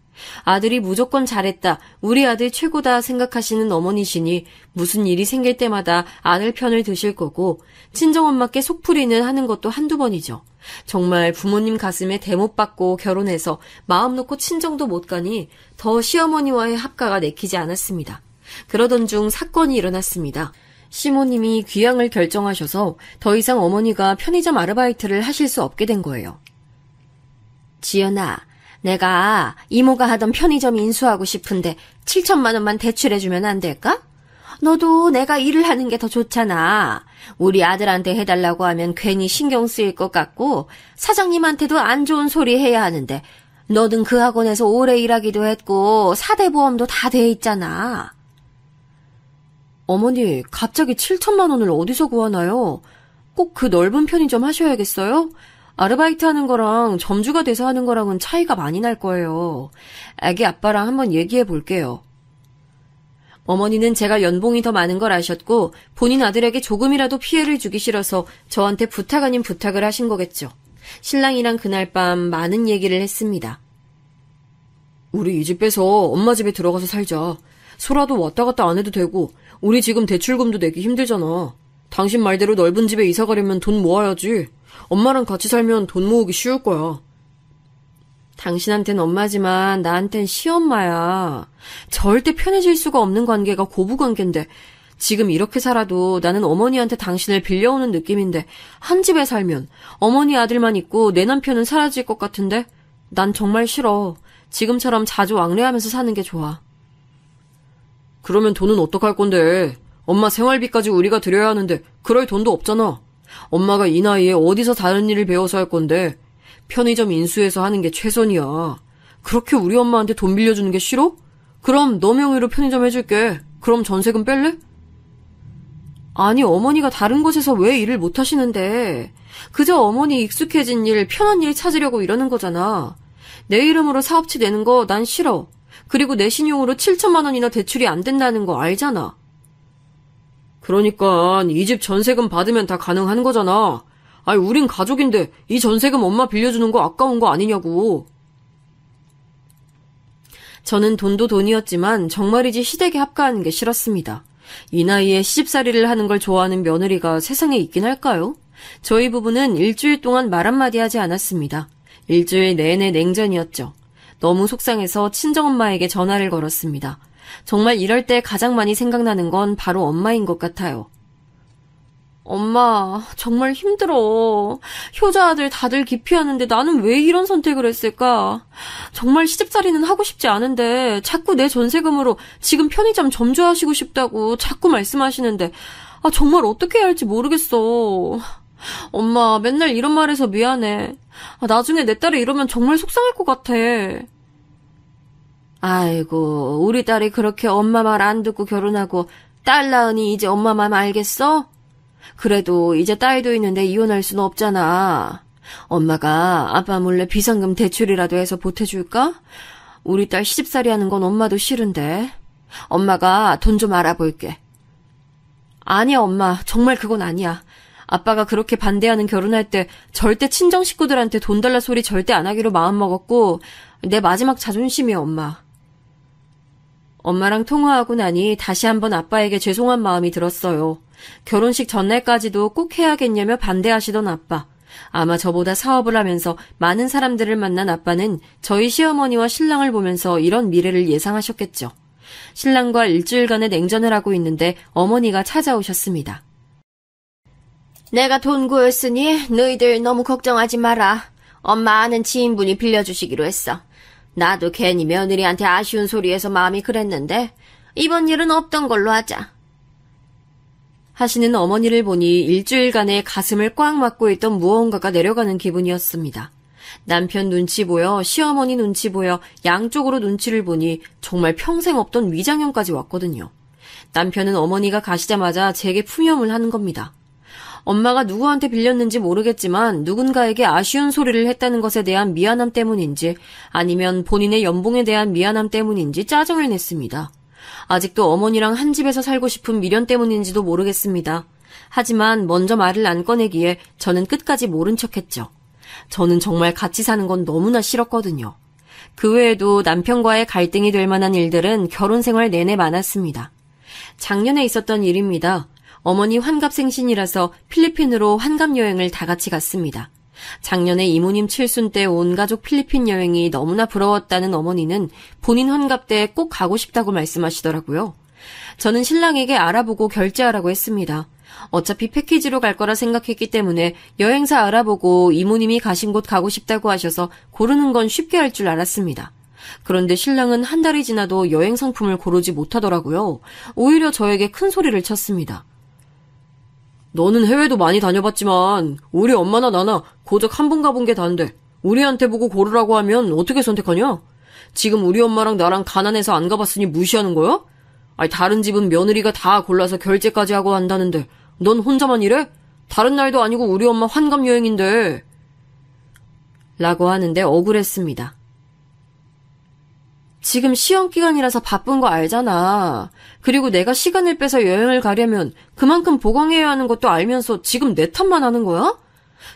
아들이 무조건 잘했다, 우리 아들 최고다 생각하시는 어머니시니 무슨 일이 생길 때마다 아들 편을 드실 거고 친정엄마께 속풀이는 하는 것도 한두 번이죠. 정말 부모님 가슴에 대못 박고 결혼해서 마음 놓고 친정도 못 가니 더 시어머니와의 합가가 내키지 않았습니다. 그러던 중 사건이 일어났습니다. 시모님이 귀향을 결정하셔서 더 이상 어머니가 편의점 아르바이트를 하실 수 없게 된 거예요. 지연아, 내가 이모가 하던 편의점 인수하고 싶은데 7천만 원만 대출해주면 안 될까? 너도 내가 일을 하는 게 더 좋잖아. 우리 아들한테 해달라고 하면 괜히 신경 쓰일 것 같고 사장님한테도 안 좋은 소리 해야 하는데 너는 그 학원에서 오래 일하기도 했고 4대 보험도 다 돼 있잖아. 어머니, 갑자기 7천만 원을 어디서 구하나요? 꼭 그 넓은 편의점 하셔야겠어요? 아르바이트 하는 거랑 점주가 돼서 하는 거랑은 차이가 많이 날 거예요. 애기 아빠랑 한번 얘기해 볼게요. 어머니는 제가 연봉이 더 많은 걸 아셨고 본인 아들에게 조금이라도 피해를 주기 싫어서 저한테 부탁 아닌 부탁을 하신 거겠죠. 신랑이랑 그날 밤 많은 얘기를 했습니다. 우리 이 집 빼서 엄마 집에 들어가서 살자. 소라도 왔다 갔다 안 해도 되고 우리 지금 대출금도 내기 힘들잖아. 당신 말대로 넓은 집에 이사 가려면 돈 모아야지. 엄마랑 같이 살면 돈 모으기 쉬울 거야. 당신한텐 엄마지만 나한텐 시엄마야. 절대 편해질 수가 없는 관계가 고부관계인데 지금 이렇게 살아도 나는 어머니한테 당신을 빌려오는 느낌인데 한 집에 살면 어머니 아들만 있고 내 남편은 사라질 것 같은데 난 정말 싫어. 지금처럼 자주 왕래하면서 사는 게 좋아. 그러면 돈은 어떡할 건데? 엄마 생활비까지 우리가 드려야 하는데 그럴 돈도 없잖아. 엄마가 이 나이에 어디서 다른 일을 배워서 할 건데 편의점 인수해서 하는 게 최선이야. 그렇게 우리 엄마한테 돈 빌려주는 게 싫어? 그럼 너 명의로 편의점 해줄게. 그럼 전세금 뺄래? 아니, 어머니가 다른 곳에서 왜 일을 못 하시는데 그저 어머니 익숙해진 일, 편한 일 찾으려고 이러는 거잖아. 내 이름으로 사업체 내는 거 난 싫어. 그리고 내 신용으로 7천만 원이나 대출이 안 된다는 거 알잖아. 그러니까 이 집 전세금 받으면 다 가능한 거잖아. 아니, 우린 가족인데 이 전세금 엄마 빌려주는 거 아까운 거 아니냐고. 저는 돈도 돈이었지만 정말이지 시댁에 합가하는 게 싫었습니다. 이 나이에 시집살이를 하는 걸 좋아하는 며느리가 세상에 있긴 할까요? 저희 부부는 일주일 동안 말 한마디 하지 않았습니다. 일주일 내내 냉전이었죠. 너무 속상해서 친정엄마에게 전화를 걸었습니다. 정말 이럴 때 가장 많이 생각나는 건 바로 엄마인 것 같아요. 엄마, 정말 힘들어. 효자 아들 다들 기피하는데 나는 왜 이런 선택을 했을까? 정말 시집살이는 하고 싶지 않은데 자꾸 내 전세금으로 지금 편의점 점주하시고 싶다고 자꾸 말씀하시는데 정말 어떻게 해야 할지 모르겠어. 엄마, 맨날 이런 말해서 미안해. 나중에 내 딸이 이러면 정말 속상할 것 같아. 아이고, 우리 딸이 그렇게 엄마 말 안 듣고 결혼하고 딸 낳으니 이제 엄마 맘 알겠어? 그래도 이제 딸도 있는데 이혼할 수는 없잖아. 엄마가 아빠 몰래 비상금 대출이라도 해서 보태줄까? 우리 딸 시집살이 하는 건 엄마도 싫은데. 엄마가 돈 좀 알아볼게. 아니야, 엄마. 정말 그건 아니야. 아빠가 그렇게 반대하는 결혼할 때 절대 친정 식구들한테 돈 달라 소리 절대 안 하기로 마음먹었고 내 마지막 자존심이야, 엄마. 엄마랑 통화하고 나니 다시 한번 아빠에게 죄송한 마음이 들었어요. 결혼식 전날까지도 꼭 해야겠냐며 반대하시던 아빠. 아마 저보다 사업을 하면서 많은 사람들을 만난 아빠는 저희 시어머니와 신랑을 보면서 이런 미래를 예상하셨겠죠. 신랑과 일주일간의 냉전을 하고 있는데 어머니가 찾아오셨습니다. 내가 돈 구했으니 너희들 너무 걱정하지 마라. 엄마 아는 지인분이 빌려주시기로 했어. 나도 괜히 며느리한테 아쉬운 소리해서 마음이 그랬는데 이번 일은 없던 걸로 하자. 하시는 어머니를 보니 일주일간의 가슴을 꽉 막고 있던 무언가가 내려가는 기분이었습니다. 남편 눈치 보여, 시어머니 눈치 보여, 양쪽으로 눈치를 보니 정말 평생 없던 위장형까지 왔거든요. 남편은 어머니가 가시자마자 제게 푸념을 하는 겁니다. 엄마가 누구한테 빌렸는지 모르겠지만 누군가에게 아쉬운 소리를 했다는 것에 대한 미안함 때문인지 아니면 본인의 연봉에 대한 미안함 때문인지 짜증을 냈습니다. 아직도 어머니랑 한 집에서 살고 싶은 미련 때문인지도 모르겠습니다. 하지만 먼저 말을 안 꺼내기에 저는 끝까지 모른 척했죠. 저는 정말 같이 사는 건 너무나 싫었거든요. 그 외에도 남편과의 갈등이 될 만한 일들은 결혼 생활 내내 많았습니다. 작년에 있었던 일입니다. 어머니 환갑생신이라서 필리핀으로 환갑여행을 다 같이 갔습니다. 작년에 이모님 칠순 때 온 가족 필리핀 여행이 너무나 부러웠다는 어머니는 본인 환갑 때 꼭 가고 싶다고 말씀하시더라고요. 저는 신랑에게 알아보고 결제하라고 했습니다. 어차피 패키지로 갈 거라 생각했기 때문에 여행사 알아보고 이모님이 가신 곳 가고 싶다고 하셔서 고르는 건 쉽게 할 줄 알았습니다. 그런데 신랑은 한 달이 지나도 여행 상품을 고르지 못하더라고요. 오히려 저에게 큰 소리를 쳤습니다. 너는 해외도 많이 다녀봤지만 우리 엄마나 나나 고작 한 번 가본 게 다인데 우리한테 보고 고르라고 하면 어떻게 선택하냐? 지금 우리 엄마랑 나랑 가난해서 안 가봤으니 무시하는 거야? 아니, 다른 집은 며느리가 다 골라서 결제까지 하고 한다는데 넌 혼자만 이래? 다른 날도 아니고 우리 엄마 환갑 여행인데. 라고 하는데 억울했습니다. 지금 시험 기간이라서 바쁜 거 알잖아. 그리고 내가 시간을 빼서 여행을 가려면 그만큼 보강해야 하는 것도 알면서 지금 내 탓만 하는 거야?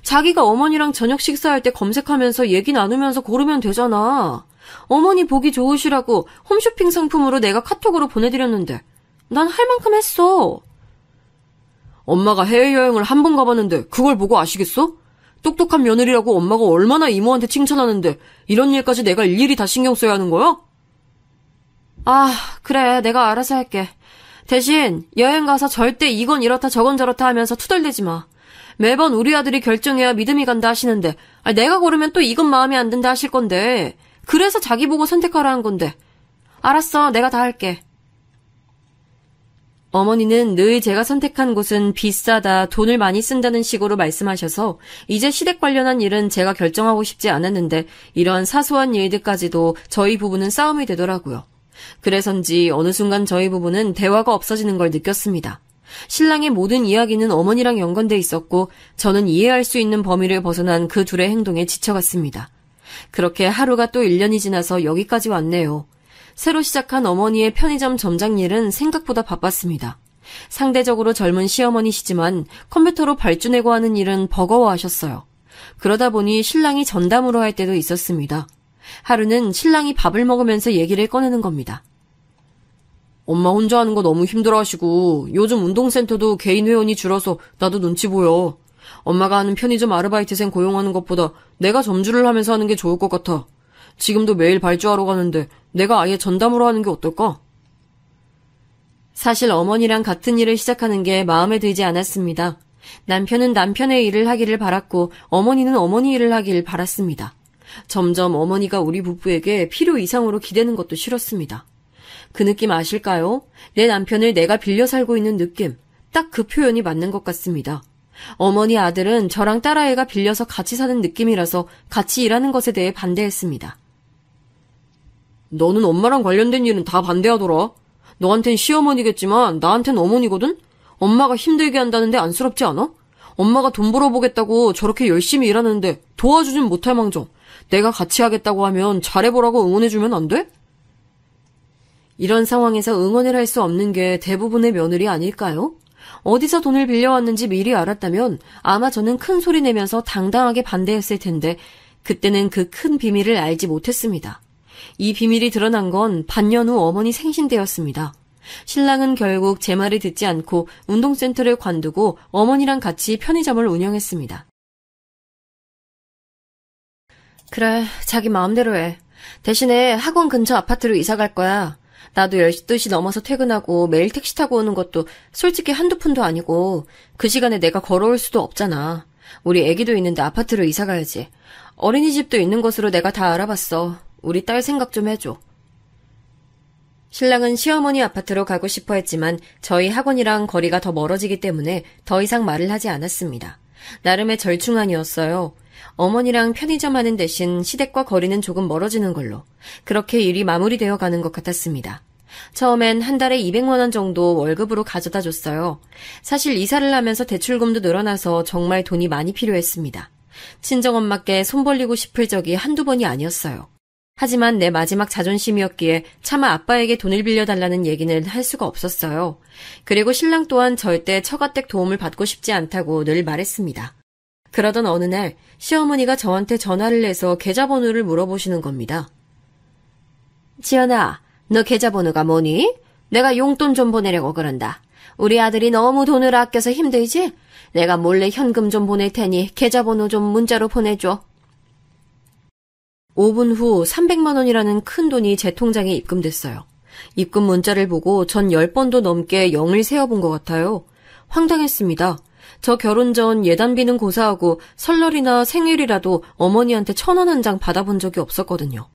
자기가 어머니랑 저녁 식사할 때 검색하면서 얘기 나누면서 고르면 되잖아. 어머니 보기 좋으시라고 홈쇼핑 상품으로 내가 카톡으로 보내드렸는데 난 할 만큼 했어. 엄마가 해외여행을 한 번 가봤는데 그걸 보고 아시겠어? 똑똑한 며느리라고 엄마가 얼마나 이모한테 칭찬하는데 이런 일까지 내가 일일이 다 신경 써야 하는 거야? 아, 그래, 내가 알아서 할게. 대신 여행 가서 절대 이건 이렇다 저건 저렇다 하면서 투덜대지 마. 매번 우리 아들이 결정해야 믿음이 간다 하시는데 내가 고르면 또 이건 마음에 안 든다 하실 건데 그래서 자기 보고 선택하라 한 건데. 알았어, 내가 다 할게. 어머니는 늘 제가 선택한 곳은 비싸다, 돈을 많이 쓴다는 식으로 말씀하셔서 이제 시댁 관련한 일은 제가 결정하고 싶지 않았는데 이러한 사소한 일들까지도 저희 부부는 싸움이 되더라고요. 그래서인지 어느 순간 저희 부부는 대화가 없어지는 걸 느꼈습니다. 신랑의 모든 이야기는 어머니랑 연관돼 있었고 저는 이해할 수 있는 범위를 벗어난 그 둘의 행동에 지쳐갔습니다. 그렇게 하루가 또 1년이 지나서 여기까지 왔네요. 새로 시작한 어머니의 편의점 점장 일은 생각보다 바빴습니다. 상대적으로 젊은 시어머니시지만 컴퓨터로 발주내고 하는 일은 버거워하셨어요. 그러다 보니 신랑이 전담으로 할 때도 있었습니다. 하루는 신랑이 밥을 먹으면서 얘기를 꺼내는 겁니다. 엄마 혼자 하는 거 너무 힘들어하시고 요즘 운동센터도 개인 회원이 줄어서 나도 눈치 보여. 엄마가 하는 편의점 아르바이트생 고용하는 것보다 내가 점주를 하면서 하는 게 좋을 것 같아. 지금도 매일 발주하러 가는데 내가 아예 전담으로 하는 게 어떨까? 사실 어머니랑 같은 일을 시작하는 게 마음에 들지 않았습니다. 남편은 남편의 일을 하기를 바랐고 어머니는 어머니 일을 하기를 바랐습니다. 점점 어머니가 우리 부부에게 필요 이상으로 기대는 것도 싫었습니다. 그 느낌 아실까요? 내 남편을 내가 빌려 살고 있는 느낌. 딱 그 표현이 맞는 것 같습니다. 어머니 아들은 저랑 딸아이가 빌려서 같이 사는 느낌이라서 같이 일하는 것에 대해 반대했습니다. 너는 엄마랑 관련된 일은 다 반대하더라. 너한텐 시어머니겠지만 나한텐 어머니거든? 엄마가 힘들게 한다는데 안쓰럽지 않아? 엄마가 돈 벌어보겠다고 저렇게 열심히 일하는데 도와주진 못할 망정. 내가 같이 하겠다고 하면 잘해보라고 응원해주면 안 돼? 이런 상황에서 응원을 할 수 없는 게 대부분의 며느리 아닐까요? 어디서 돈을 빌려왔는지 미리 알았다면 아마 저는 큰 소리 내면서 당당하게 반대했을 텐데 그때는 그 큰 비밀을 알지 못했습니다. 이 비밀이 드러난 건 반년 후 어머니 생신 때였습니다. 신랑은 결국 제 말을 듣지 않고 운동센터를 관두고 어머니랑 같이 편의점을 운영했습니다. 그래, 자기 마음대로 해. 대신에 학원 근처 아파트로 이사 갈 거야. 나도 12시 넘어서 퇴근하고 매일 택시 타고 오는 것도 솔직히 한두 푼도 아니고 그 시간에 내가 걸어올 수도 없잖아. 우리 애기도 있는데 아파트로 이사 가야지. 어린이집도 있는 곳으로 내가 다 알아봤어. 우리 딸 생각 좀 해줘. 신랑은 시어머니 아파트로 가고 싶어 했지만 저희 학원이랑 거리가 더 멀어지기 때문에 더 이상 말을 하지 않았습니다. 나름의 절충안이었어요. 어머니랑 편의점 하는 대신 시댁과 거리는 조금 멀어지는 걸로. 그렇게 일이 마무리되어 가는 것 같았습니다. 처음엔 한 달에 200만 원 정도 월급으로 가져다 줬어요. 사실 이사를 하면서 대출금도 늘어나서 정말 돈이 많이 필요했습니다. 친정엄마께 손 벌리고 싶을 적이 한두 번이 아니었어요. 하지만 내 마지막 자존심이었기에 차마 아빠에게 돈을 빌려달라는 얘기는 할 수가 없었어요. 그리고 신랑 또한 절대 처가댁 도움을 받고 싶지 않다고 늘 말했습니다. 그러던 어느 날 시어머니가 저한테 전화를 해서 계좌번호를 물어보시는 겁니다. 지연아, 너 계좌번호가 뭐니? 내가 용돈 좀 보내려고 그런다. 우리 아들이 너무 돈을 아껴서 힘들지? 내가 몰래 현금 좀 보낼 테니 계좌번호 좀 문자로 보내줘. 5분 후 300만 원이라는 큰 돈이 제 통장에 입금됐어요. 입금 문자를 보고 전 10번도 넘게 0을 세어본 것 같아요. 황당했습니다. 저 결혼 전 예단비는 고사하고 설날이나 생일이라도 어머니한테 1,000원 한 장 받아본 적이 없었거든요.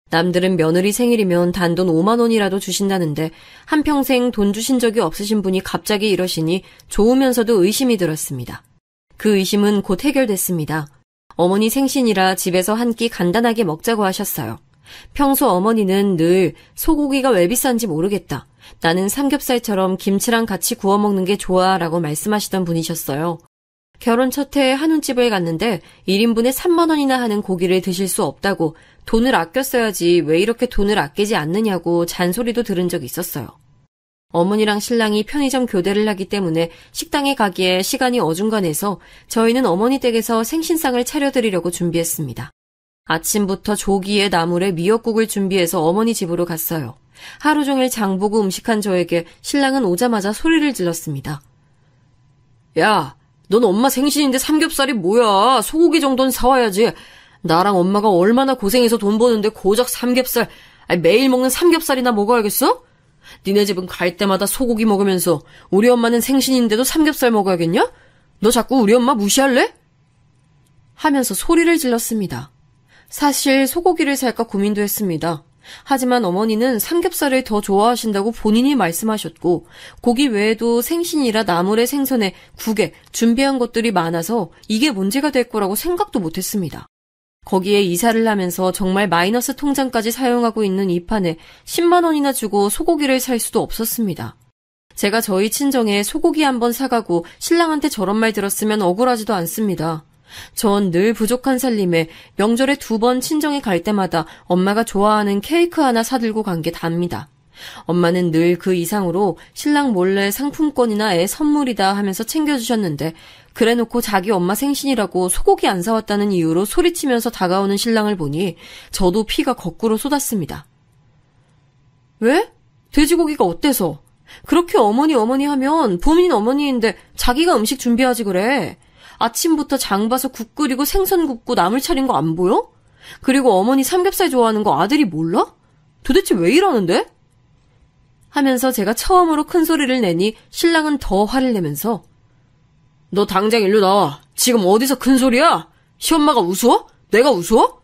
남들은 며느리 생일이면 단돈 5만 원이라도 주신다는데 한평생 돈 주신 적이 없으신 분이 갑자기 이러시니 좋으면서도 의심이 들었습니다. 그 의심은 곧 해결됐습니다. 어머니 생신이라 집에서 한 끼 간단하게 먹자고 하셨어요. 평소 어머니는 늘 소고기가 왜 비싼지 모르겠다. 나는 삼겹살처럼 김치랑 같이 구워 먹는 게 좋아 라고 말씀하시던 분이셨어요. 결혼 첫 해에 한우집을 갔는데 1인분에 3만 원이나 하는 고기를 드실 수 없다고 돈을 아껴 써야지 왜 이렇게 돈을 아끼지 않느냐고 잔소리도 들은 적이 있었어요. 어머니랑 신랑이 편의점 교대를 하기 때문에 식당에 가기에 시간이 어중간해서 저희는 어머니 댁에서 생신상을 차려드리려고 준비했습니다. 아침부터 조기에 나물에 미역국을 준비해서 어머니 집으로 갔어요. 하루 종일 장보고 음식한 저에게 신랑은 오자마자 소리를 질렀습니다. 야, 넌 엄마 생신인데 삼겹살이 뭐야? 소고기 정도는 사와야지. 나랑 엄마가 얼마나 고생해서 돈 버는데 고작 삼겹살, 매일 먹는 삼겹살이나 먹어야겠어? 니네 집은 갈 때마다 소고기 먹으면서 우리 엄마는 생신인데도 삼겹살 먹어야겠냐? 너 자꾸 우리 엄마 무시할래? 하면서 소리를 질렀습니다. 사실 소고기를 살까 고민도 했습니다. 하지만 어머니는 삼겹살을 더 좋아하신다고 본인이 말씀하셨고 고기 외에도 생신이라 나물에 생선에 국에 준비한 것들이 많아서 이게 문제가 될 거라고 생각도 못했습니다. 거기에 이사를 하면서 정말 마이너스 통장까지 사용하고 있는 이 판에 10만 원이나 주고 소고기를 살 수도 없었습니다. 제가 저희 친정에 소고기 한번 사가고 신랑한테 저런 말 들었으면 억울하지도 않습니다. 전 늘 부족한 살림에 명절에 2번 친정에 갈 때마다 엄마가 좋아하는 케이크 하나 사들고 간 게 답니다. 엄마는 늘 그 이상으로 신랑 몰래 상품권이나 애 선물이다 하면서 챙겨주셨는데 그래놓고 자기 엄마 생신이라고 소고기 안 사왔다는 이유로 소리치면서 다가오는 신랑을 보니 저도 피가 거꾸로 쏟았습니다. 왜? 돼지고기가 어때서? 그렇게 어머니 하면 본인 어머니인데 자기가 음식 준비하지 그래. 아침부터 장 봐서 국 끓이고 생선 굽고 나물 차린 거 안 보여? 그리고 어머니 삼겹살 좋아하는 거 아들이 몰라? 도대체 왜 이러는데? 하면서 제가 처음으로 큰 소리를 내니 신랑은 더 화를 내면서 너 당장 일로 나와. 지금 어디서 큰 소리야? 시엄마가 우스워? 내가 우스워?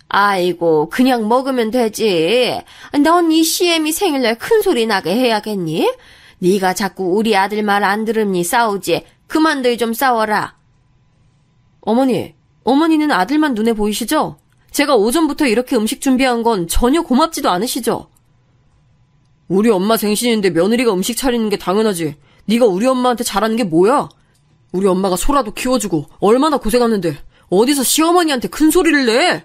아이고 그냥 먹으면 되지. 넌 이 시애미 생일날 큰 소리 나게 해야겠니? 네가 자꾸 우리 아들 말 안 들으니 싸우지. 그만들 좀 싸워라. 어머니는 아들만 눈에 보이시죠? 제가 오전부터 이렇게 음식 준비한 건 전혀 고맙지도 않으시죠? 우리 엄마 생신인데 며느리가 음식 차리는 게 당연하지. 네가 우리 엄마한테 잘하는 게 뭐야? 우리 엄마가 소라도 키워주고 얼마나 고생하는데 어디서 시어머니한테 큰 소리를 내?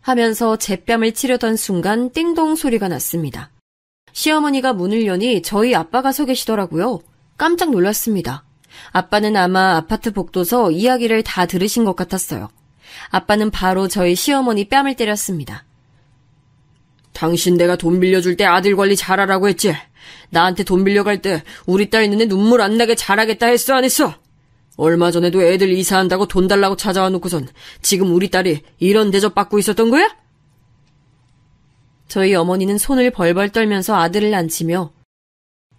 하면서 제 뺨을 치려던 순간 띵동 소리가 났습니다. 시어머니가 문을 여니 저희 아빠가 서 계시더라고요. 깜짝 놀랐습니다. 아빠는 아마 아파트 복도서 이야기를 다 들으신 것 같았어요. 아빠는 바로 저희 시어머니 뺨을 때렸습니다. 당신 내가 돈 빌려줄 때 아들 관리 잘하라고 했지? 나한테 돈 빌려갈 때 우리 딸 눈에 눈물 안 나게 잘하겠다 했어 안 했어? 얼마 전에도 애들 이사한다고 돈 달라고 찾아와 놓고선 지금 우리 딸이 이런 대접 받고 있었던 거야? 저희 어머니는 손을 벌벌 떨면서 아들을 앉히며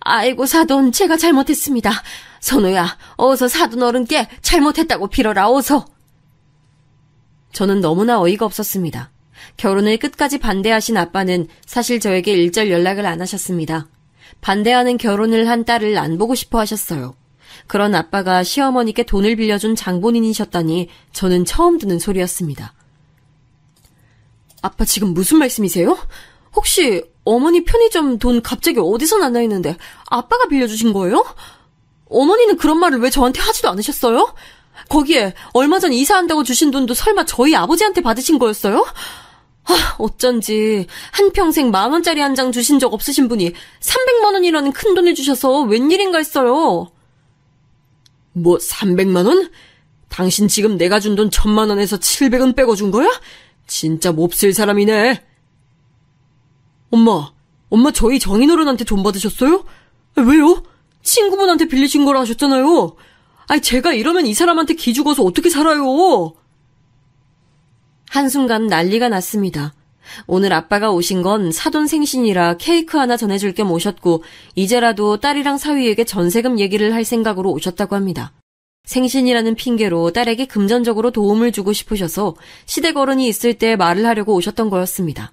아이고 사돈 제가 잘못했습니다. 선우야 어서 사돈 어른께 잘못했다고 빌어라 어서. 저는 너무나 어이가 없었습니다. 결혼을 끝까지 반대하신 아빠는 사실 저에게 일절 연락을 안 하셨습니다. 반대하는 결혼을 한 딸을 안 보고 싶어 하셨어요. 그런 아빠가 시어머니께 돈을 빌려준 장본인이셨다니 저는 처음 듣는 소리였습니다. 아빠 지금 무슨 말씀이세요? 혹시 어머니 편의점 돈 갑자기 어디서 났나 했는데 아빠가 빌려주신 거예요? 어머니는 그런 말을 왜 저한테 하지도 않으셨어요? 거기에 얼마 전 이사한다고 주신 돈도 설마 저희 아버지한테 받으신 거였어요? 어쩐지 한평생 10,000원짜리 한 장 주신 적 없으신 분이 300만 원이라는 큰 돈을 주셔서 웬일인가 했어요. 뭐 300만 원? 당신 지금 내가 준 돈 1,000만 원에서 700은 빼고 준 거야? 진짜 몹쓸 사람이네. 엄마 저희 정인어른한테 돈 받으셨어요? 왜요? 친구분한테 빌리신 거라 하셨잖아요. 제가 이러면 이 사람한테 기죽어서 어떻게 살아요? 한순간 난리가 났습니다. 오늘 아빠가 오신 건 사돈 생신이라 케이크 하나 전해줄 겸 오셨고 이제라도 딸이랑 사위에게 전세금 얘기를 할 생각으로 오셨다고 합니다. 생신이라는 핑계로 딸에게 금전적으로 도움을 주고 싶으셔서 시댁 어른이 있을 때 말을 하려고 오셨던 거였습니다.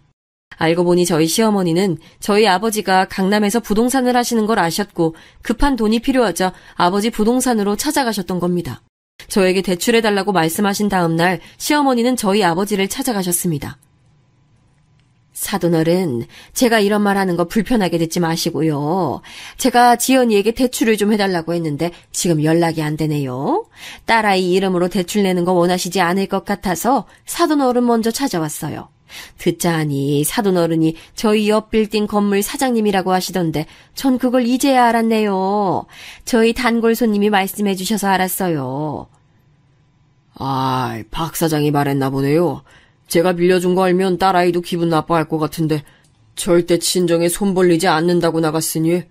알고 보니 저희 시어머니는 저희 아버지가 강남에서 부동산을 하시는 걸 아셨고 급한 돈이 필요하자 아버지 부동산으로 찾아가셨던 겁니다. 저에게 대출해달라고 말씀하신 다음 날 시어머니는 저희 아버지를 찾아가셨습니다. 사돈어른, 제가 이런 말 하는 거 불편하게 듣지 마시고요. 제가 지연이에게 대출을 좀 해달라고 했는데 지금 연락이 안 되네요. 딸아이 이름으로 대출 내는 거 원하시지 않을 것 같아서 사돈어른 먼저 찾아왔어요. 듣자 하니 사돈어른이 저희 옆 빌딩 건물 사장님이라고 하시던데 전 그걸 이제야 알았네요. 저희 단골 손님이 말씀해 주셔서 알았어요. 박 사장이 말했나 보네요. 제가 빌려준 거 알면 딸아이도 기분 나빠할 것 같은데 절대 친정에 손 벌리지 않는다고 나갔으니.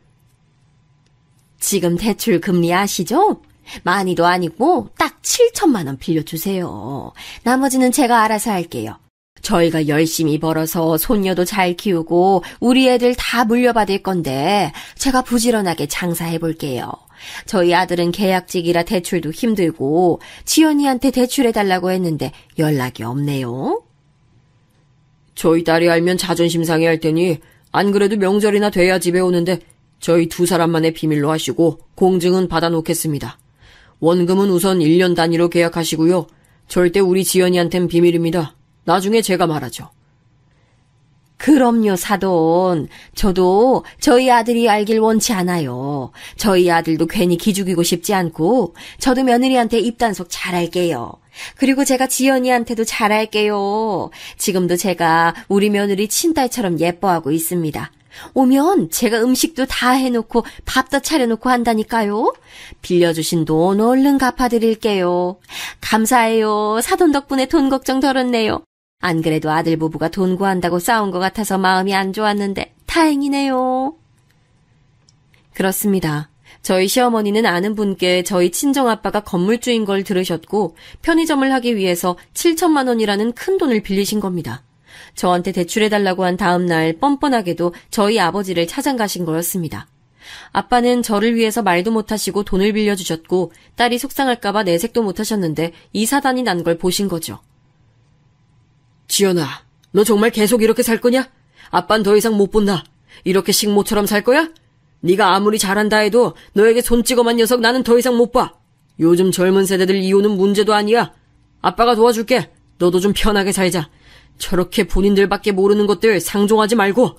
지금 대출 금리 아시죠? 많이도 아니고 딱 7천만 원 빌려주세요. 나머지는 제가 알아서 할게요. 저희가 열심히 벌어서 손녀도 잘 키우고 우리 애들 다 물려받을 건데 제가 부지런하게 장사해 볼게요. 저희 아들은 계약직이라 대출도 힘들고 지연이한테 대출해달라고 했는데 연락이 없네요. 저희 딸이 알면 자존심 상해할 테니 안 그래도 명절이나 돼야 집에 오는데 저희 두 사람만의 비밀로 하시고 공증은 받아놓겠습니다. 원금은 우선 1년 단위로 계약하시고요. 절대 우리 지연이한텐 비밀입니다. 나중에 제가 말하죠. 그럼요, 사돈. 저도 저희 아들이 알길 원치 않아요. 저희 아들도 괜히 기죽이고 싶지 않고 저도 며느리한테 입단속 잘할게요. 그리고 제가 지연이한테도 잘할게요. 지금도 제가 우리 며느리 친딸처럼 예뻐하고 있습니다. 오면 제가 음식도 다 해놓고 밥도 차려놓고 한다니까요. 빌려주신 돈 얼른 갚아드릴게요. 감사해요. 사돈 덕분에 돈 걱정 덜었네요. 안 그래도 아들 부부가 돈 구한다고 싸운 것 같아서 마음이 안 좋았는데 다행이네요. 그렇습니다. 저희 시어머니는 아는 분께 저희 친정아빠가 건물주인 걸 들으셨고 편의점을 하기 위해서 7천만 원이라는 큰 돈을 빌리신 겁니다. 저한테 대출해달라고 한 다음 날 뻔뻔하게도 저희 아버지를 찾아가신 거였습니다. 아빠는 저를 위해서 말도 못하시고 돈을 빌려주셨고 딸이 속상할까봐 내색도 못하셨는데 이 사단이 난 걸 보신 거죠. 지연아, 너 정말 계속 이렇게 살 거냐? 아빤 더 이상 못 본다. 이렇게 식모처럼 살 거야? 네가 아무리 잘한다 해도 너에게 손 찍어만 녀석 나는 더 이상 못 봐. 요즘 젊은 세대들 이혼은 문제도 아니야. 아빠가 도와줄게. 너도 좀 편하게 살자. 저렇게 본인들밖에 모르는 것들 상종하지 말고.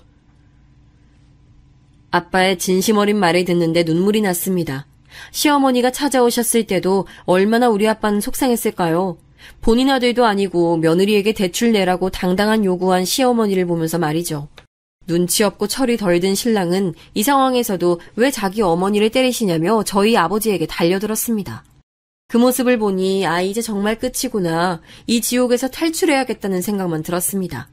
아빠의 진심 어린 말을 듣는데 눈물이 났습니다. 시어머니가 찾아오셨을 때도 얼마나 우리 아빠는 속상했을까요? 본인 아들도 아니고 며느리에게 대출 내라고 당당한 요구한 시어머니를 보면서 말이죠. 눈치 없고 철이 덜 든 신랑은 이 상황에서도 왜 자기 어머니를 때리시냐며 저희 아버지에게 달려들었습니다. 그 모습을 보니 이제 정말 끝이구나. 이 지옥에서 탈출해야겠다는 생각만 들었습니다.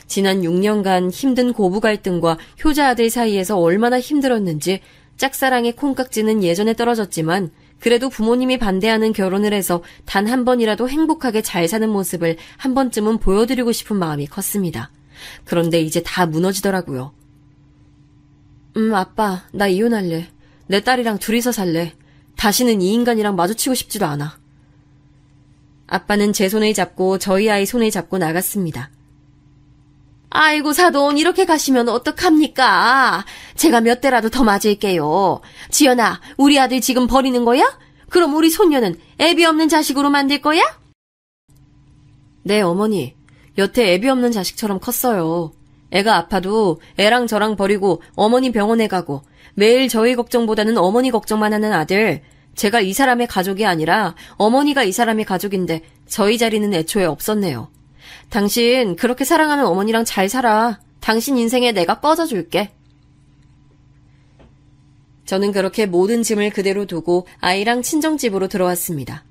지난 6년간 힘든 고부 갈등과 효자 아들 사이에서 얼마나 힘들었는지 짝사랑의 콩깍지는 예전에 떨어졌지만 그래도 부모님이 반대하는 결혼을 해서 단 한 번이라도 행복하게 잘 사는 모습을 한 번쯤은 보여드리고 싶은 마음이 컸습니다. 그런데 이제 다 무너지더라고요. 아빠, 나 이혼할래. 내 딸이랑 둘이서 살래. 다시는 이 인간이랑 마주치고 싶지도 않아. 아빠는 제 손을 잡고 저희 아이 손을 잡고 나갔습니다. 아이고 사돈, 이렇게 가시면 어떡합니까? 제가 몇 대라도 더 맞을게요. 지연아, 우리 아들 지금 버리는 거야? 그럼 우리 손녀는 애비 없는 자식으로 만들 거야? 네, 어머니. 여태 애비 없는 자식처럼 컸어요. 애가 아파도 애랑 저랑 버리고 어머니 병원에 가고 매일 저희 걱정보다는 어머니 걱정만 하는 아들. 제가 이 사람의 가족이 아니라 어머니가 이 사람의 가족인데 저희 자리는 애초에 없었네요. 당신 그렇게 사랑하는 어머니랑 잘 살아. 당신 인생에 내가 꺼져줄게. 저는 그렇게 모든 짐을 그대로 두고 아이랑 친정집으로 들어왔습니다.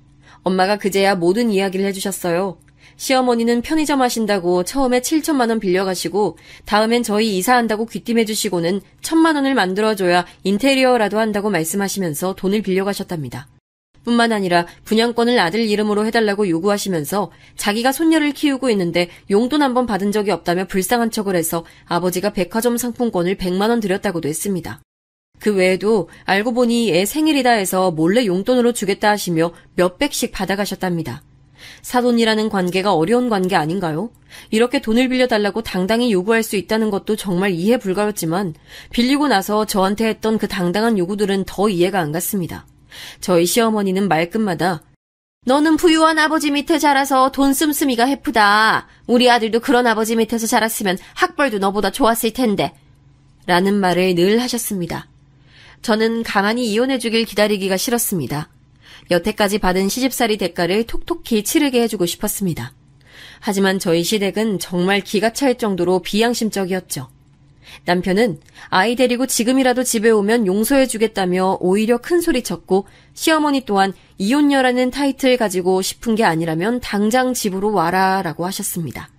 엄마가 그제야 모든 이야기를 해주셨어요. 시어머니는 편의점 하신다고 처음에 7천만 원 빌려가시고 다음엔 저희 이사한다고 귀띔해주시고는 1,000만 원을 만들어줘야 인테리어라도 한다고 말씀하시면서 돈을 빌려가셨답니다. 뿐만 아니라 분양권을 아들 이름으로 해달라고 요구하시면서 자기가 손녀를 키우고 있는데 용돈 한 번 받은 적이 없다며 불쌍한 척을 해서 아버지가 백화점 상품권을 100만 원 드렸다고도 했습니다. 그 외에도 알고 보니 애 생일이다 해서 몰래 용돈으로 주겠다 하시며 몇백씩 받아가셨답니다. 사돈이라는 관계가 어려운 관계 아닌가요? 이렇게 돈을 빌려달라고 당당히 요구할 수 있다는 것도 정말 이해 불가였지만 빌리고 나서 저한테 했던 그 당당한 요구들은 더 이해가 안 갔습니다. 저희 시어머니는 말끝마다 너는 부유한 아버지 밑에 자라서 돈 씀씀이가 해프다. 우리 아들도 그런 아버지 밑에서 자랐으면 학벌도 너보다 좋았을 텐데 라는 말을 늘 하셨습니다. 저는 가만히 이혼해주길 기다리기가 싫었습니다. 여태까지 받은 시집살이 대가를 톡톡히 치르게 해주고 싶었습니다. 하지만 저희 시댁은 정말 기가 찰 정도로 비양심적이었죠. 남편은 아이 데리고 지금이라도 집에 오면 용서해주겠다며 오히려 큰 소리 쳤고 시어머니 또한 이혼녀라는 타이틀 가지고 싶은 게 아니라면 당장 집으로 와라 라고 하셨습니다.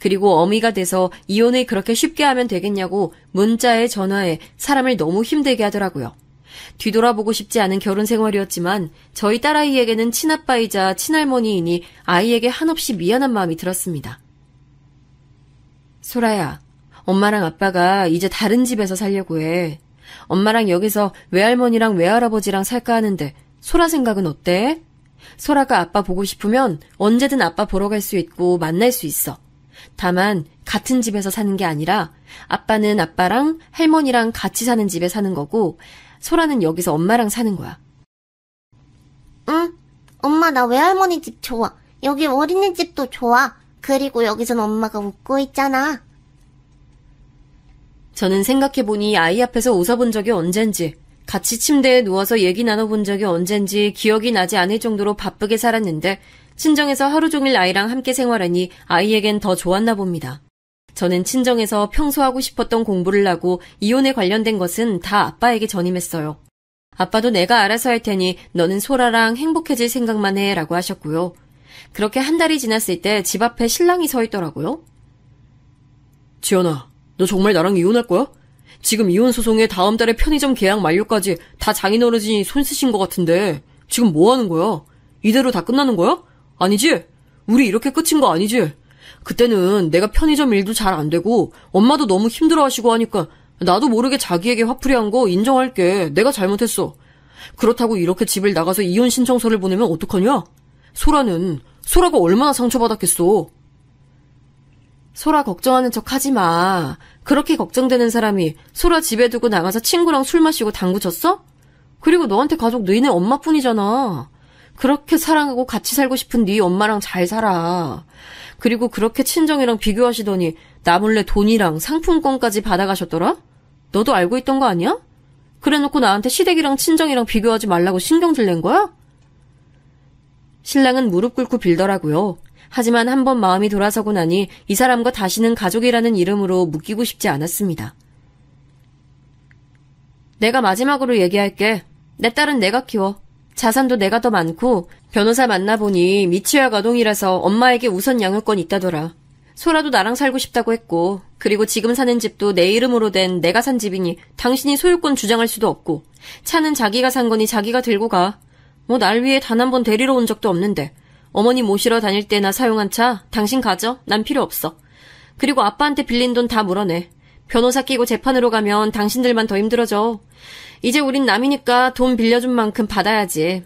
그리고 어미가 돼서 이혼을 그렇게 쉽게 하면 되겠냐고 문자에 전화에 사람을 너무 힘들게 하더라고요. 뒤돌아보고 싶지 않은 결혼 생활이었지만 저희 딸아이에게는 친아빠이자 친할머니이니 아이에게 한없이 미안한 마음이 들었습니다. 소라야, 엄마랑 아빠가 이제 다른 집에서 살려고 해. 엄마랑 여기서 외할머니랑 외할아버지랑 살까 하는데 소라 생각은 어때? 소라가 아빠 보고 싶으면 언제든 아빠 보러 갈 수 있고 만날 수 있어. 다만 같은 집에서 사는 게 아니라 아빠는 아빠랑 할머니랑 같이 사는 집에 사는 거고 소라는 여기서 엄마랑 사는 거야. 응, 엄마 나 외할머니 집 좋아. 여기 어린이집도 좋아. 그리고 여기선 엄마가 웃고 있잖아. 저는 생각해보니 아이 앞에서 웃어본 적이 언젠지, 같이 침대에 누워서 얘기 나눠본 적이 언젠지 기억이 나지 않을 정도로 바쁘게 살았는데 친정에서 하루 종일 아이랑 함께 생활하니 아이에겐 더 좋았나 봅니다. 저는 친정에서 평소 하고 싶었던 공부를 하고 이혼에 관련된 것은 다 아빠에게 전임했어요. 아빠도 내가 알아서 할 테니 너는 소라랑 행복해질 생각만 해 라고 하셨고요. 그렇게 한 달이 지났을 때 집 앞에 신랑이 서 있더라고요. 지연아, 너 정말 나랑 이혼할 거야? 지금 이혼 소송에 다음 달에 편의점 계약 만료까지 다 장인어른이 손 쓰신 것 같은데 지금 뭐 하는 거야? 이대로 다 끝나는 거야? 아니지? 우리 이렇게 끝인 거 아니지? 그때는 내가 편의점 일도 잘 안 되고 엄마도 너무 힘들어하시고 하니까 나도 모르게 자기에게 화풀이한 거 인정할게. 내가 잘못했어. 그렇다고 이렇게 집을 나가서 이혼 신청서를 보내면 어떡하냐? 소라가 얼마나 상처받았겠어. 소라 걱정하는 척 하지 마. 그렇게 걱정되는 사람이 소라 집에 두고 나가서 친구랑 술 마시고 당구 쳤어? 그리고 너한테 가족 너희네 엄마뿐이잖아. 그렇게 사랑하고 같이 살고 싶은 네 엄마랑 잘 살아. 그리고 그렇게 친정이랑 비교하시더니 나 몰래 돈이랑 상품권까지 받아가셨더라? 너도 알고 있던 거 아니야? 그래놓고 나한테 시댁이랑 친정이랑 비교하지 말라고 신경질 낸 거야? 신랑은 무릎 꿇고 빌더라고요. 하지만 한번 마음이 돌아서고 나니 이 사람과 다시는 가족이라는 이름으로 묶이고 싶지 않았습니다. 내가 마지막으로 얘기할게. 내 딸은 내가 키워. 자산도 내가 더 많고 변호사 만나보니 미취학 아동이라서 엄마에게 우선 양육권 있다더라. 소라도 나랑 살고 싶다고 했고 그리고 지금 사는 집도 내 이름으로 된 내가 산 집이니 당신이 소유권 주장할 수도 없고 차는 자기가 산 거니 자기가 들고 가. 뭐 날 위해 단 한 번 데리러 온 적도 없는데 어머니 모시러 다닐 때나 사용한 차 당신 가져. 난 필요 없어. 그리고 아빠한테 빌린 돈 다 물어내. 변호사 끼고 재판으로 가면 당신들만 더 힘들어져. 이제 우린 남이니까 돈 빌려준 만큼 받아야지.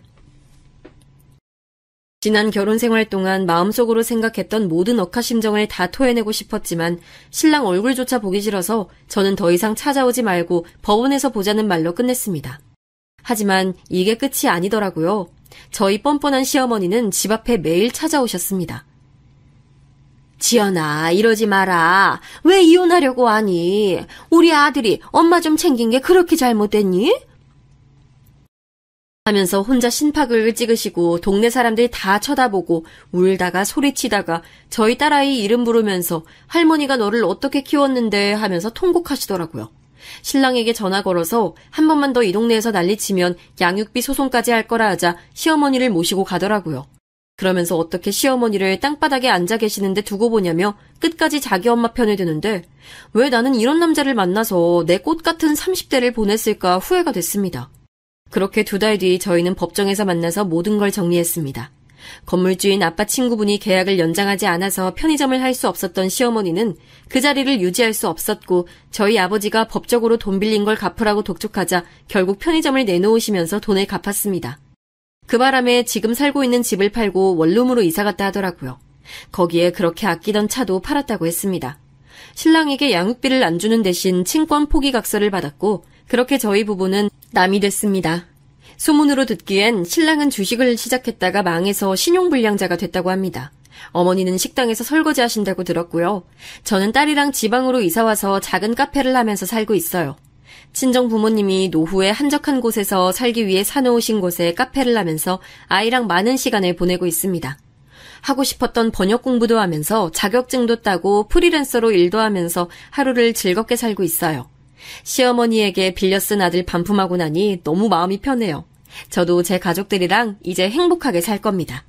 지난 결혼 생활 동안 마음속으로 생각했던 모든 억하심정을 다 토해내고 싶었지만 신랑 얼굴조차 보기 싫어서 저는 더 이상 찾아오지 말고 법원에서 보자는 말로 끝냈습니다. 하지만 이게 끝이 아니더라고요. 저희 뻔뻔한 시어머니는 집 앞에 매일 찾아오셨습니다. 지연아, 이러지 마라. 왜 이혼하려고 하니? 우리 아들이 엄마 좀 챙긴 게 그렇게 잘못됐니? 하면서 혼자 심파극을 찍으시고 동네 사람들 다 쳐다보고 울다가 소리치다가 저희 딸아이 이름 부르면서 할머니가 너를 어떻게 키웠는데 하면서 통곡하시더라고요. 신랑에게 전화 걸어서 한 번만 더 이 동네에서 난리치면 양육비 소송까지 할 거라 하자 시어머니를 모시고 가더라고요. 그러면서 어떻게 시어머니를 땅바닥에 앉아 계시는데 두고 보냐며 끝까지 자기 엄마 편을 드는데 왜 나는 이런 남자를 만나서 내 꽃 같은 30대를 보냈을까 후회가 됐습니다. 그렇게 2달 뒤 저희는 법정에서 만나서 모든 걸 정리했습니다. 건물주인 아빠 친구분이 계약을 연장하지 않아서 편의점을 할 수 없었던 시어머니는 그 자리를 유지할 수 없었고 저희 아버지가 법적으로 돈 빌린 걸 갚으라고 독촉하자 결국 편의점을 내놓으시면서 돈을 갚았습니다. 그 바람에 지금 살고 있는 집을 팔고 원룸으로 이사갔다 하더라고요. 거기에 그렇게 아끼던 차도 팔았다고 했습니다. 신랑에게 양육비를 안 주는 대신 친권 포기각서를 받았고 그렇게 저희 부부는 남이 됐습니다. 소문으로 듣기엔 신랑은 주식을 시작했다가 망해서 신용불량자가 됐다고 합니다. 어머니는 식당에서 설거지 하신다고 들었고요. 저는 딸이랑 지방으로 이사와서 작은 카페를 하면서 살고 있어요. 친정 부모님이 노후에 한적한 곳에서 살기 위해 사놓으신 곳에 카페를 하면서 아이랑 많은 시간을 보내고 있습니다. 하고 싶었던 번역 공부도 하면서 자격증도 따고 프리랜서로 일도 하면서 하루를 즐겁게 살고 있어요. 시어머니에게 빌려 쓴 아들 반품하고 나니 너무 마음이 편해요. 저도 제 가족들이랑 이제 행복하게 살 겁니다.